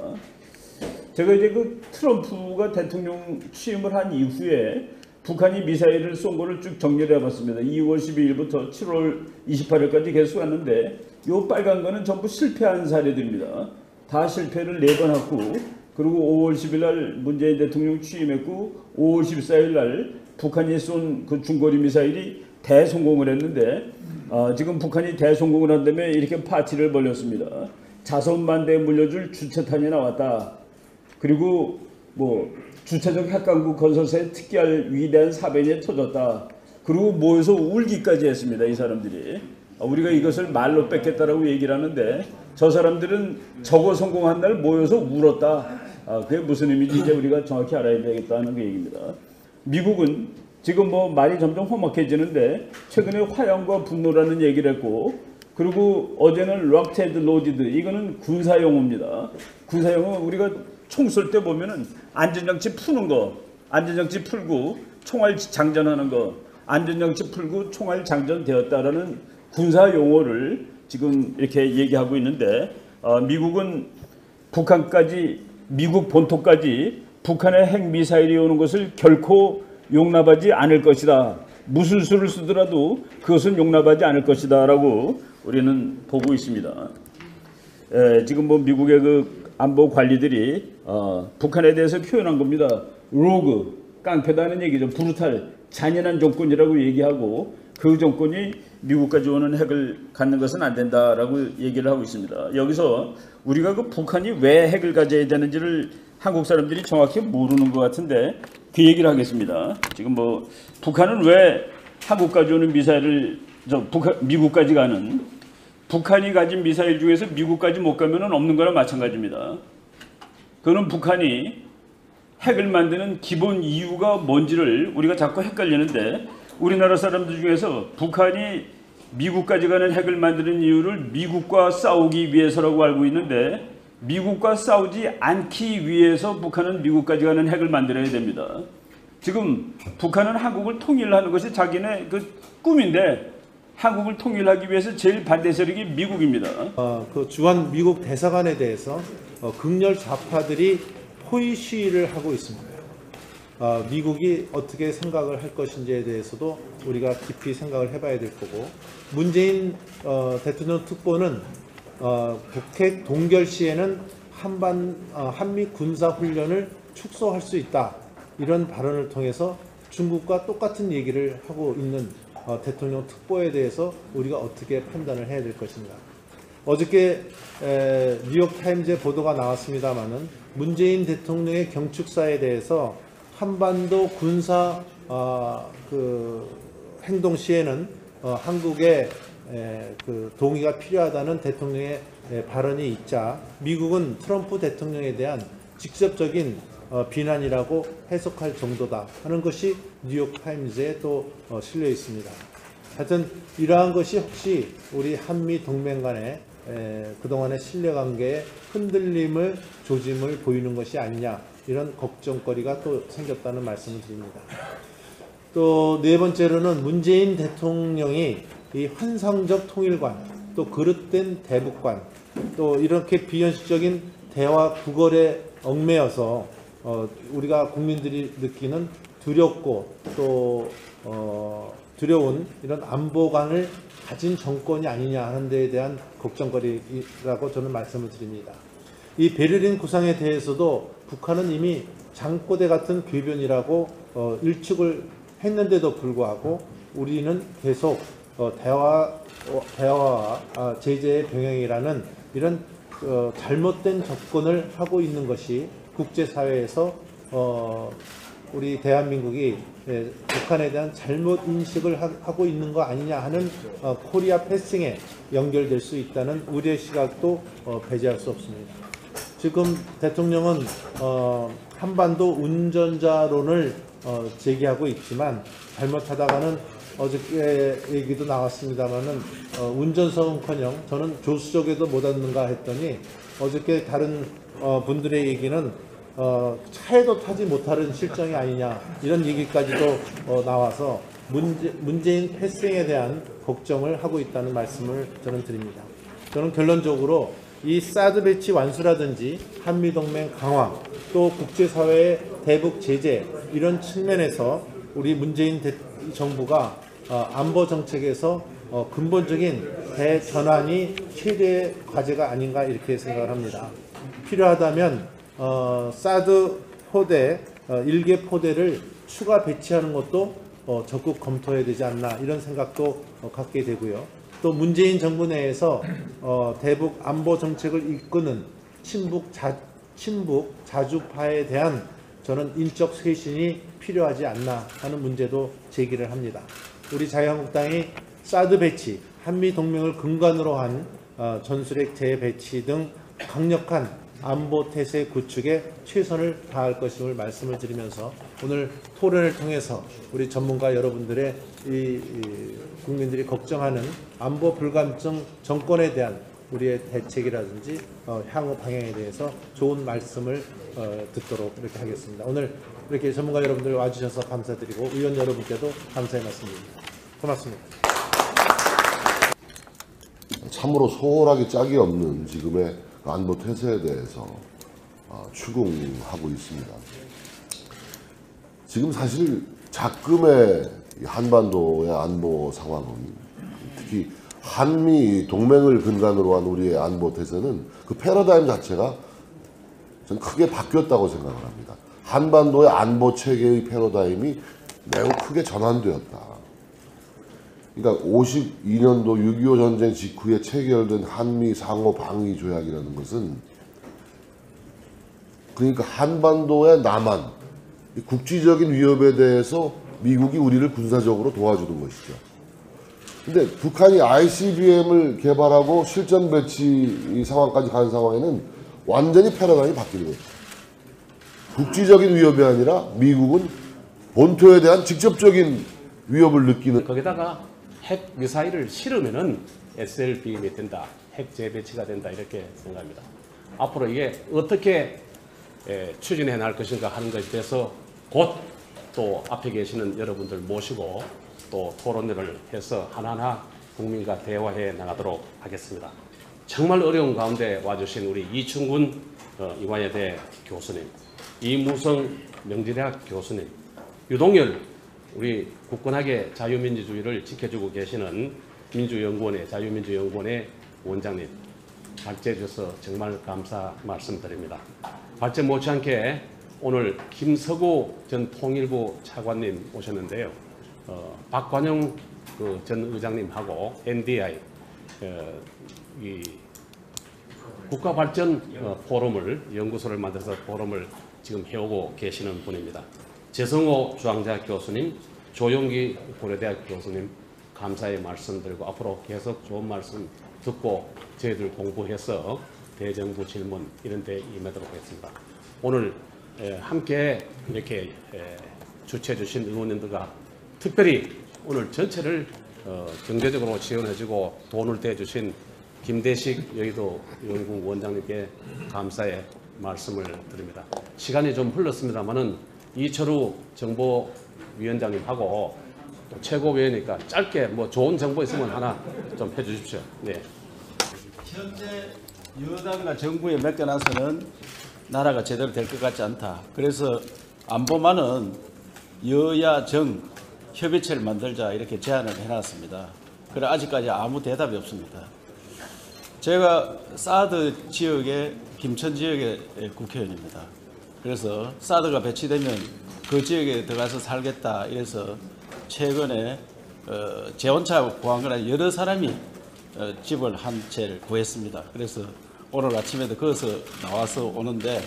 제가 이제 그 트럼프가 대통령 취임을 한 이후에 북한이 미사일을 쏜 거를 쭉 정리를 해봤습니다. 2월 12일부터 7월 28일까지 계속 왔는데 요 빨간 거는 전부 실패한 사례들입니다. 다 실패를 4번 했고, 그리고 5월 10일 날 문재인 대통령 취임했고 5월 14일 날 북한이 쏜 그 중거리 미사일이 대성공을 했는데 지금 북한이 대성공을 한다며 이렇게 파티를 벌였습니다. 자선반대에 물려줄 주체탄이 나왔다. 그리고 뭐 주체적 핵강국 건설사에 특기할 위대한 사변이 터졌다. 그리고 모여서 울기까지 했습니다. 이 사람들이. 우리가 이것을 말로 뺏겠다라고 얘기를 하는데 저 사람들은 저거 성공한 날 모여서 울었다. 그게 무슨 의미인지 이제 우리가 정확히 알아야 되겠다는 그 얘기입니다. 미국은 지금 뭐 말이 점점 험악해지는데 최근에 화염과 분노라는 얘기를 했고, 그리고 어제는 락테드 로디드, 이거는 군사용어입니다. 군사용어 우리가 총 쏠 때 보면은 안전장치 푸는 거, 안전장치 풀고 총알 장전하는 거, 안전장치 풀고 총알 장전되었다라는 군사용어를 지금 이렇게 얘기하고 있는데 미국은 북한까지, 미국 본토까지 북한의 핵미사일이 오는 것을 결코 용납하지 않을 것이다. 무슨 수를 쓰더라도 그것은 용납하지 않을 것이다 라고 우리는 보고 있습니다. 지금 뭐 미국의 그 안보 관리들이 북한에 대해서 표현한 겁니다. 로그, 깡패다는 얘기죠. 브루탈, 잔인한 정권이라고 얘기하고 그 정권이 미국까지 오는 핵을 갖는 것은 안 된다라고 얘기를 하고 있습니다. 여기서 우리가 그 북한이 왜 핵을 가져야 되는지를 한국 사람들이 정확히 모르는 것 같은데 그 얘기를 하겠습니다. 지금 뭐 북한은 왜 한국까지 오는 미사일을 미국까지 가는, 북한이 가진 미사일 중에서 미국까지 못 가면은 없는 거랑 마찬가지입니다. 그거는 북한이 핵을 만드는 기본 이유가 뭔지를 우리가 자꾸 헷갈리는데, 우리나라 사람들 중에서 북한이 미국까지 가는 핵을 만드는 이유를 미국과 싸우기 위해서라고 알고 있는데, 미국과 싸우지 않기 위해서 북한은 미국까지 가는 핵을 만들어야 됩니다. 지금 북한은 한국을 통일하는 것이 자기네 그 꿈인데 한국을 통일하기 위해서 제일 반대 세력이 미국입니다. 그 주한 미국 대사관에 대해서 극렬 좌파들이 포위 시위를 하고 있습니다. 미국이 어떻게 생각을 할 것인지에 대해서도 우리가 깊이 생각을 해봐야 될 거고, 문재인 대통령 특보는 북핵 동결 시에는 한미 군사 훈련을 축소할 수 있다, 이런 발언을 통해서 중국과 똑같은 얘기를 하고 있는 대통령 특보에 대해서 우리가 어떻게 판단을 해야 될 것인가. 어저께 뉴욕타임즈의 보도가 나왔습니다마는 문재인 대통령의 경축사에 대해서 한반도 군사 행동 시에는 한국의 그 동의가 필요하다는 대통령의 발언이 있자 미국은 트럼프 대통령에 대한 직접적인 비난이라고 해석할 정도다 하는 것이 뉴욕타임즈에 또 실려 있습니다. 하여튼 이러한 것이 혹시 우리 한미 동맹 간의 그동안의 신뢰관계에 흔들림을, 조짐을 보이는 것이 아니냐, 이런 걱정거리가 또 생겼다는 말씀을 드립니다. 또 네 번째로는 문재인 대통령이 이 환상적 통일관, 또 그릇된 대북관, 또 이렇게 비현실적인 대화 구걸에 얽매여서 우리가 국민들이 느끼는 두렵고 또 두려운 이런 안보관을 가진 정권이 아니냐 하는 데에 대한 걱정거리라고 저는 말씀을 드립니다. 이 베를린 구상에 대해서도 북한은 이미 장꼬대 같은 궤변이라고 일축을 했는데도 불구하고 우리는 계속 대화와 제재의 병행이라는 이런 잘못된 접근을 하고 있는 것이 국제사회에서 우리 대한민국이 북한에 대한 잘못 인식을 하고 있는 거 아니냐 하는 코리아 패싱에 연결될 수 있다는 우려의 시각도 배제할 수 없습니다. 지금 대통령은 한반도 운전자론을 제기하고 있지만 잘못하다가는 어저께 얘기도 나왔습니다만은 운전석은커녕 저는 조수석에도 못 앉는가 했더니 어저께 다른 분들의 얘기는 차에도 타지 못하는 실정이 아니냐 이런 얘기까지도 나와서 문재인 패싱에 대한 걱정을 하고 있다는 말씀을 저는 드립니다. 저는 결론적으로 이 사드 배치 완수라든지 한미동맹 강화 또 국제사회의 대북 제재 이런 측면에서 우리 문재인 정부가 안보 정책에서 근본적인 대전환이 최대의 과제가 아닌가 이렇게 생각을 합니다. 필요하다면 사드 포대 1개 포대를 추가 배치하는 것도 적극 검토해야 되지 않나 이런 생각도 갖게 되고요. 또 문재인 정부 내에서 대북 안보 정책을 이끄는 친북 자주파에 대한 저는 인적 쇄신이 필요하지 않나 하는 문제도 제기를 합니다. 우리 자유한국당이 사드 배치, 한미 동맹을 근간으로 한 전술핵 재배치 등 강력한 안보 태세 구축에 최선을 다할 것임을 말씀을 드리면서 오늘 토론을 통해서 우리 전문가 여러분들의 이 국민들이 걱정하는 안보 불감증 정권에 대한 우리의 대책이라든지 향후 방향에 대해서 좋은 말씀을 듣도록 이렇게 하겠습니다. 오늘 이렇게 전문가 여러분들 와주셔서 감사드리고 의원 여러분께도 감사의 말씀드립니다. 고맙습니다. 참으로 소홀하기 짝이 없는 지금의 안보 태세에 대해서 추궁하고 있습니다. 지금 사실 작금의 한반도의 안보 상황은 특히 한미 동맹을 근간으로 한 우리의 안보 태세는 그 패러다임 자체가 저는 크게 바뀌었다고 생각을 합니다. 한반도의 안보 체계의 패러다임이 매우 크게 전환되었다. 그러니까 52년도 6.25 전쟁 직후에 체결된 한미 상호 방위 조약이라는 것은 그러니까 한반도의 남한, 국지적인 위협에 대해서 미국이 우리를 군사적으로 도와주는 것이죠. 근데 북한이 ICBM을 개발하고 실전 배치 상황까지 간 상황에는 완전히 패러다임이 바뀌는 거죠. 국지적인 위협이 아니라 미국은 본토에 대한 직접적인 위협을 느끼는 거기다가 핵 미사일을 실으면은 SLBM이 된다, 핵 재배치가 된다 이렇게 생각합니다. 앞으로 이게 어떻게 추진해 나갈 것인가 하는 것에 대해서 곧 또 앞에 계시는 여러분들 모시고 또 토론회를 해서 하나하나 국민과 대화해 나가도록 하겠습니다. 정말 어려운 가운데 와주신 우리 이충군 이화여대 교수님, 이무성 명지대학 교수님, 유동열 우리 굳건하게 자유민주주의를 지켜주고 계시는 민주연구원의 자유민주연구원의 원장님 발제해 주셔서 정말 감사 말씀드립니다. 발제 못지않게 오늘 김서구 전 통일부 차관님 오셨는데요. 박관영 전 의장님하고 NDI 이 국가발전 포럼을 연구소를 만들어서 포럼을 지금 해오고 계시는 분입니다. 재성호 주황자 교수님, 조용기 고려대학 교수님 감사의 말씀드리고 앞으로 계속 좋은 말씀 듣고 저희들 공부해서 대정부 질문 이런 데 임하도록 하겠습니다. 오늘 함께 이렇게 주최해 주신 의원님들과 특별히 오늘 전체를 경제적으로 지원해주고 돈을 대주신 김대식 여의도 연구 원장님께 감사의 말씀을 드립니다. 시간이 좀 흘렀습니다만은 이철우 정보위원장님하고 또 최고위원이니까 짧게 뭐 좋은 정보 있으면 하나 좀 해주십시오. 네. 현재 여당과 정부에 맡겨놔서는 나라가 제대로 될 것 같지 않다. 그래서 안보만은 여야 정 협의체를 만들자 이렇게 제안을 해놨습니다. 그래 아직까지 아무 대답이 없습니다. 제가 사드 지역의 김천 지역의 국회의원입니다. 그래서 사드가 배치되면 그 지역에 들어가서 살겠다 이래서 최근에 재원차 구한 거나 여러 사람이 집을 한 채를 구했습니다. 그래서 오늘 아침에도 거기서 나와서 오는데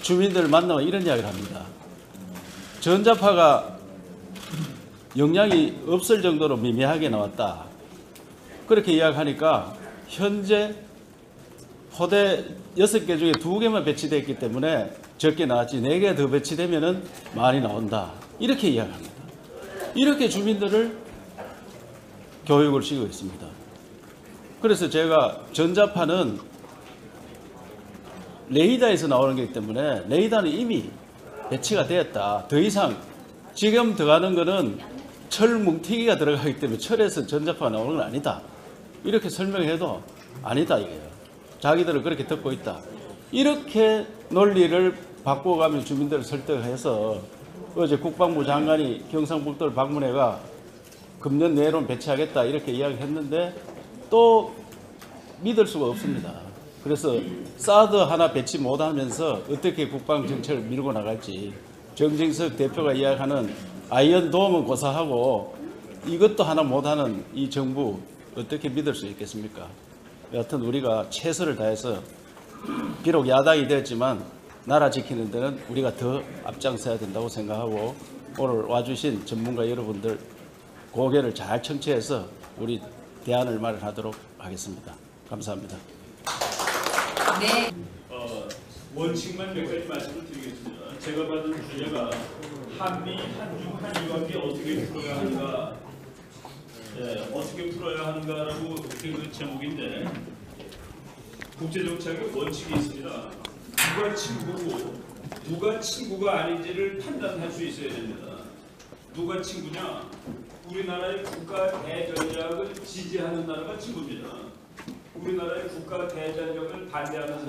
주민들 만나면 이런 이야기를 합니다. 전자파가 영향이 없을 정도로 미미하게 나왔다. 그렇게 이야기하니까 현재 포대 6개 중에 2개만 배치되었기 때문에 적게 나왔지 4개 더 배치되면 많이 나온다. 이렇게 이야기합니다. 이렇게 주민들을 교육을 시키고 있습니다. 그래서 제가 전자파는 레이더에서 나오는 거기 때문에 레이더는 이미 배치가 되었다. 더 이상 지금 들어가는 거는 철 뭉티기가 들어가기 때문에 철에서 전자파가 나오는 건 아니다. 이렇게 설명해도 아니다 이거예요. 자기들은 그렇게 듣고 있다. 이렇게 논리를 바꿔가며 주민들을 설득해서 어제 국방부 장관이 경상북도를 방문해가 금년 내로는 배치하겠다 이렇게 이야기했는데 또 믿을 수가 없습니다. 그래서 사드 하나 배치 못하면서 어떻게 국방 정책을 밀고 나갈지 정진석 대표가 이야기하는 아이언돔은 고사하고 이것도 하나 못하는 이 정부 어떻게 믿을 수 있겠습니까? 여하튼 우리가 최선을 다해서 비록 야당이 되었지만 나라 지키는 데는 우리가 더 앞장서야 된다고 생각하고 오늘 와주신 전문가 여러분들 고개를 잘 청취해서 우리 대안을 마련하도록 하겠습니다. 감사합니다. 네. 원칙만 몇 가지 말씀을 드리겠습니다. 제가 받은 주제가 한미, 한중, 한일 관계 어떻게 풀어야 하는가, 어떻게 풀어야 하는가라고 그 제목인데 국제정책의 원칙이 있습니다. 누가 친구고 누가 친구가 아닌지를 판단할 수 있어야 됩니다. 누가 친구냐? 우리나라의 국가 대전략을 지지하는 나라가 친구입니다. 우리나라의 국가 대전략을 반대하는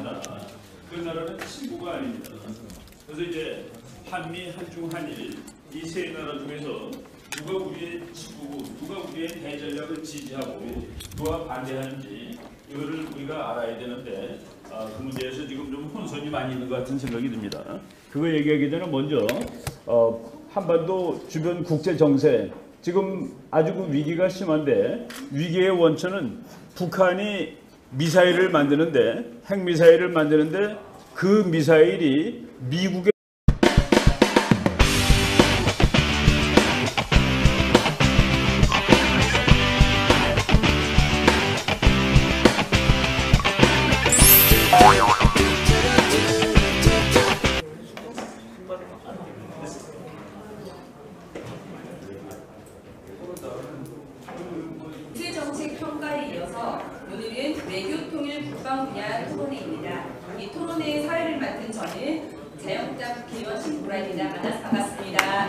나라, 그 나라는 친구가 아닙니다. 그래서 이제 한미, 한중, 한일 이 세 나라 중에서 누가 우리의 친구고 누가 우리의 대전략을 지지하고 누가 반대하는지 이거를 우리가 알아야 되는데 그 문제에서 지금 좀 혼선이 많이 있는 것 같은 생각이 듭니다. 그거 얘기하기 전에 먼저 한반도 주변 국제 정세 지금 아주 그 위기가 심한데 위기의 원천은 북한이 미사일을 만드는데 핵미사일을 만드는데 그 미사일이 미국의 국제정책 평가에 이어서 오늘은 외교통일 국방 분야 토론회입니다. 이 토론회의 사회를 맡은 저는 자유한국당 국회의원 신보라입니다. 만나서 반갑습니다.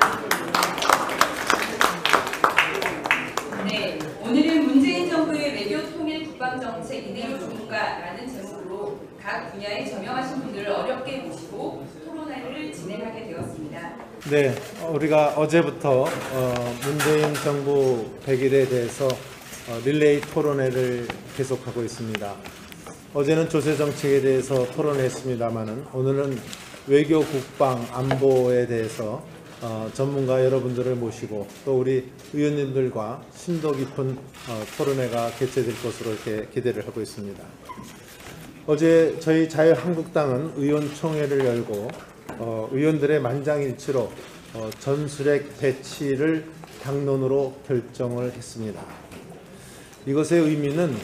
네, 오늘은 문재인 정부의 외교통일 국방정책 이대로 좋은가라는 제목으로 각 분야의 저명하신 분들을 어렵게 모시고 토론회를 진행하게 되었습니다. 네, 우리가 어제부터 문재인 정부 100일에 대해서 릴레이 토론회를 계속하고 있습니다. 어제는 조세 정책에 대해서 토론했습니다만은 오늘은 외교, 국방, 안보에 대해서 전문가 여러분들을 모시고 또 우리 의원님들과 심도 깊은 토론회가 개최될 것으로 이렇게 기대를 하고 있습니다. 어제 저희 자유한국당은 의원총회를 열고 의원들의 만장일치로 전술핵 배치를 당론으로 결정을 했습니다. 이것의 의미는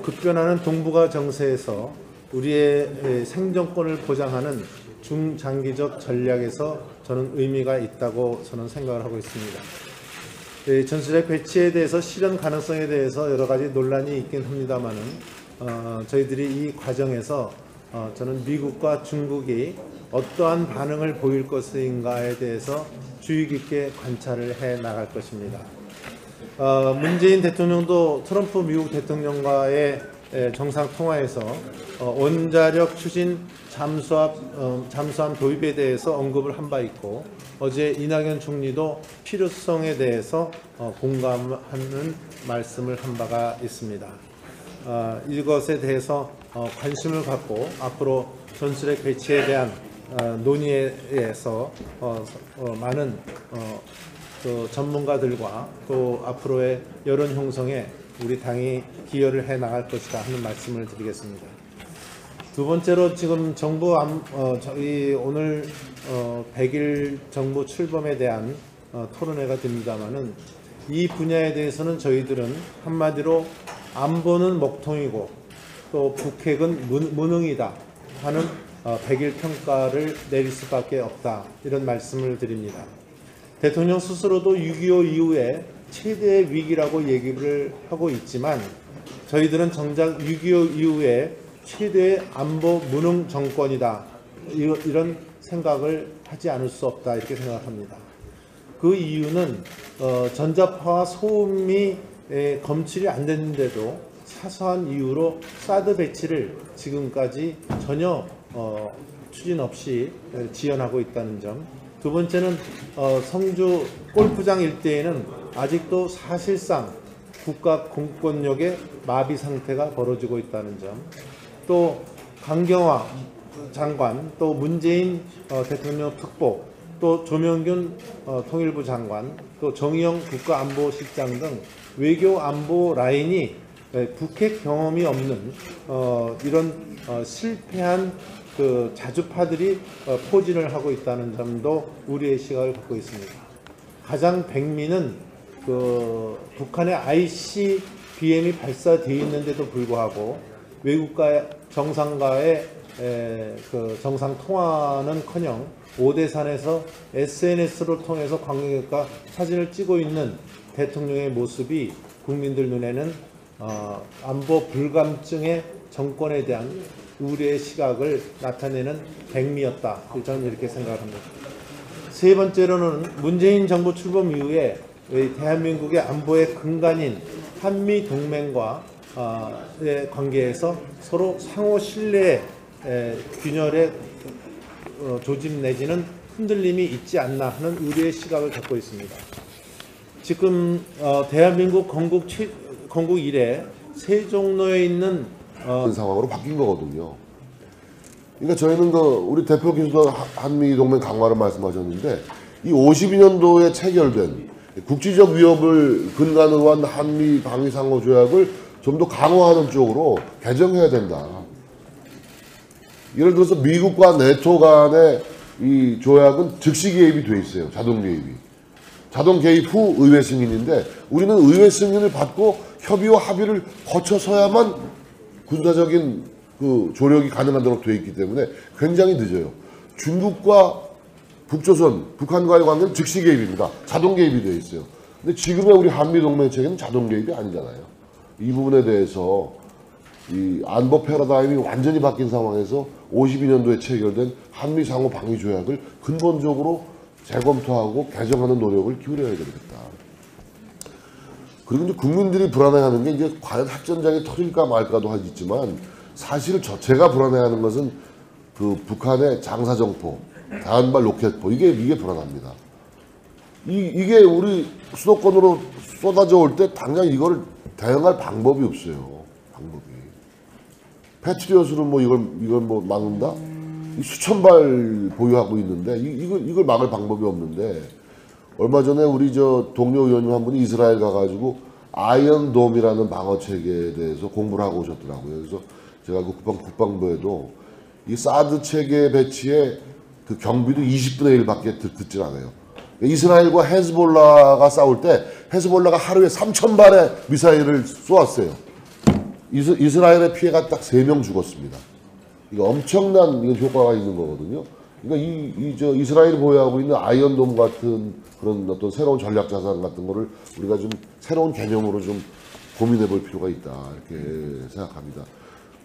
급변하는 동북아 정세에서 우리의 생존권을 보장하는 중장기적 전략에서 저는 의미가 있다고 저는 생각을 하고 있습니다. 전술핵 배치에 대해서 실현 가능성에 대해서 여러 가지 논란이 있긴 합니다만은 저희들이 이 과정에서 저는 미국과 중국이 어떠한 반응을 보일 것인가에 대해서 주의 깊게 관찰을 해 나갈 것입니다. 문재인 대통령도 트럼프 미국 대통령과의 정상 통화에서 원자력 추진 잠수함 도입에 대해서 언급을 한 바 있고 어제 이낙연 총리도 필요성에 대해서 공감하는 말씀을 한 바가 있습니다. 이것에 대해서 관심을 갖고 앞으로 전술핵 배치에 대한 논의에서 많은 전문가들과 또 앞으로의 여론 형성에 우리 당이 기여를 해 나갈 것이다 하는 말씀을 드리겠습니다. 두 번째로 지금 정부 저희 오늘 100일 정부 출범에 대한 토론회가 됩니다만은 이 분야에 대해서는 저희들은 한마디로 안보는 먹통이고 또 북핵은 무능이다 하는 100일 평가를 내릴 수밖에 없다 이런 말씀을 드립니다. 대통령 스스로도 6.25 이후에 최대의 위기라고 얘기를 하고 있지만 저희들은 정작 6.25 이후에 최대의 안보 무능 정권이다. 이런 생각을 하지 않을 수 없다. 이렇게 생각합니다. 그 이유는 전자파와 소음이 검출이 안 됐는데도 사소한 이유로 사드 배치를 지금까지 전혀 추진 없이 지연하고 있다는 점. 두 번째는 성주 골프장 일대에는 아직도 사실상 국가 공권력의 마비 상태가 벌어지고 있다는 점. 또 강경화 장관, 또 문재인 대통령 특보, 또 조명균 통일부 장관, 또 정의용 국가안보실장 등 외교 안보 라인이 북핵 경험이 없는 이런 실패한 그 자주파들이 포진을 하고 있다는 점도 우리의 시각을 갖고 있습니다. 가장 백미는 그 북한의 ICBM이 발사되어 있는데도 불구하고 외국과 정상과의 그 정상 통화는커녕 오대산에서 SNS를 통해서 관광객과 사진을 찍고 있는 대통령의 모습이 국민들 눈에는 안보 불감증의 정권에 대한 우려의 시각을 나타내는 백미였다. 저는 이렇게 생각합니다. 세 번째로는 문재인 정부 출범 이후에 대한민국의 안보의 근간인 한미 동맹과 의 관계에서 서로 상호 신뢰의 균열의 조짐 내지는 흔들림이 있지 않나 하는 우려의 시각을 갖고 있습니다. 지금 대한민국 건국 이래 세종로에 있는 상황으로 바뀐 거거든요. 그러니까 저희는 우리 대표 교수도 한미 동맹 강화를 말씀하셨는데 이 52년도에 체결된 국지적 위협을 근간으로 한 한미 방위 상호 조약을 좀 더 강화하는 쪽으로 개정해야 된다. 예를 들어서 미국과 네토 간의 이 조약은 즉시 개입이 돼 있어요. 자동 개입이. 자동 개입 후 의회 승인인데 우리는 의회 승인을 받고 협의와 합의를 거쳐서야만 군사적인 그 조력이 가능하도록 되어 있기 때문에 굉장히 늦어요. 중국과 북조선, 북한과의 관계는 즉시 개입입니다. 자동 개입이 되어 있어요. 근데 지금의 우리 한미 동맹 체계는 자동 개입이 아니잖아요. 이 부분에 대해서 이 안보 패러다임이 완전히 바뀐 상황에서 52년도에 체결된 한미 상호 방위 조약을 근본적으로 재검토하고 개정하는 노력을 기울여야 되겠다. 그리고 이제 국민들이 불안해하는 게 이제 과연 핵전쟁이 터질까 말까도 하겠지만 사실 제가 불안해하는 것은 그 북한의 장사정포, 다한발 로켓포 이게 불안합니다. 이게 우리 수도권으로 쏟아져 올 때 당장 이걸 대응할 방법이 없어요. 방법이. 패트리엇으로 뭐 이걸 뭐 막는다? 수천 발 보유하고 있는데 이걸 막을 방법이 없는데 얼마 전에 우리 동료 의원님 한 분이 이스라엘 가가지고 아이언돔이라는 방어 체계에 대해서 공부를 하고 오셨더라고요. 그래서 제가 그 국방부에도 이 사드 체계 배치에 그 경비도 20분의 1밖에 듣질 않아요. 이스라엘과 헤즈볼라가 싸울 때 헤즈볼라가 하루에 3,000발의 미사일을 쏘았어요. 이스라엘의 피해가 딱 3명 죽었습니다. 이거 엄청난 효과가 있는 거거든요. 그러니까 이스라엘이 보유하고 있는 아이언돔 같은 그런 어떤 새로운 전략 자산 같은 거를 우리가 좀 새로운 개념으로 좀 고민해 볼 필요가 있다. 이렇게 생각합니다.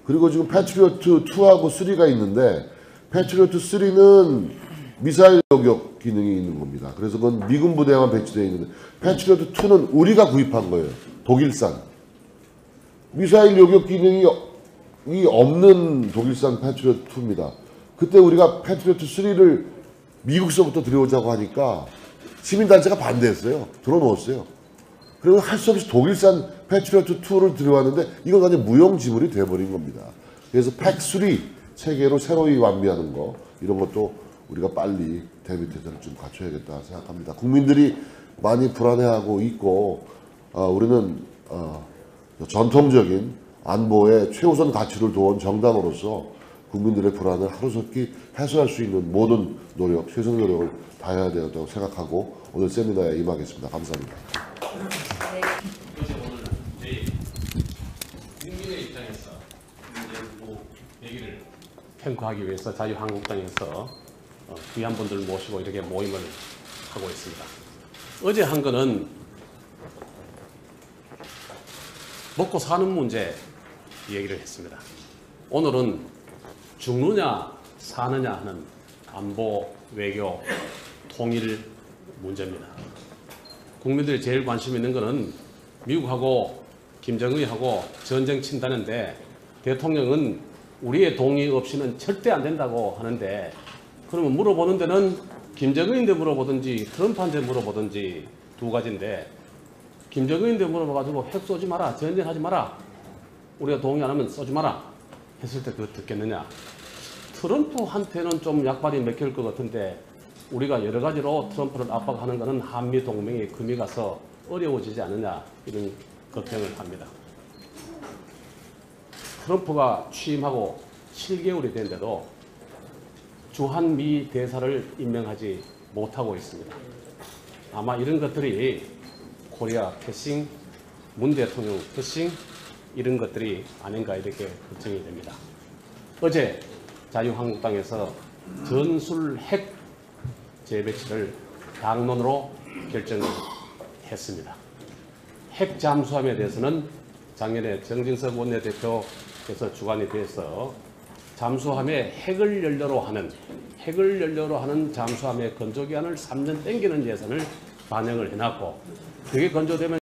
그리고 지금 패트리어트 2하고 3가 있는데 패트리어트 3는 미사일 저격 기능이 있는 겁니다. 그래서 그건 미군 부대에만 배치되어 있는데 패트리어트 2는 우리가 구입한 거예요. 독일산. 미사일 요격 기능이 없는 독일산 패트리어트 2입니다. 그때 우리가 패트리어트 3를 미국서부터 들여오자고 하니까 시민단체가 반대했어요. 들어놓았어요. 그리고 할 수 없이 독일산 패트리어트 2를 들여왔는데 이건 완전 무용지물이 돼버린 겁니다. 그래서 팩3 체계로 새로이 완비하는 거 이런 것도 우리가 빨리 대비태세를 좀 갖춰야겠다 생각합니다. 국민들이 많이 불안해하고 있고 우리는 전통적인 안보의 최우선 가치를 두은 정당으로서 국민들의 불안을 하루속히 해소할 수 있는 모든 노력, 최선의 노력을 다해야 되었다고 생각하고 오늘 세미나에 임하겠습니다. 감사합니다. 어제 오늘 저희 국민의 입장에서 문재인 얘기를 평가하기 위해서 자유한국당에서 귀한 분들 모시고 이렇게 모임을 하고 있습니다. 어제 한 거는 먹고 사는 문제 얘기를 했습니다. 오늘은 죽느냐 사느냐 하는 안보, 외교, 통일 문제입니다. 국민들이 제일 관심 있는 것은 미국하고 김정은하고 전쟁 친다는데 대통령은 우리의 동의 없이는 절대 안 된다고 하는데, 그러면 물어보는 데는 김정은인데 물어보든지 트럼프한테 물어보든지 두 가지인데, 김정은인데 물어봐가지고 핵 쏘지 마라, 전쟁하지 마라, 우리가 동의 안 하면 쏘지 마라 했을 때 그거 듣겠느냐. 트럼프한테는 좀 약발이 맥힐 것 같은데 우리가 여러 가지로 트럼프를 압박하는 것은 한미 동맹이 금이 가서 어려워지지 않느냐, 이런 걱정을 합니다. 트럼프가 취임하고 7개월이 됐는데도 주한미 대사를 임명하지 못하고 있습니다. 아마 이런 것들이 코리아 패싱, 문 대통령 패싱, 이런 것들이 아닌가 이렇게 걱정이 됩니다. 어제 자유한국당에서 전술 핵 재배치를 당론으로 결정을 했습니다. 핵 잠수함에 대해서는 작년에 정진석 원내대표께서 주관이 돼서 잠수함에 핵을 연료로 하는 잠수함의 건조기한을 3년 땡기는 예산을 반영을 해놨고, 그게 건조되면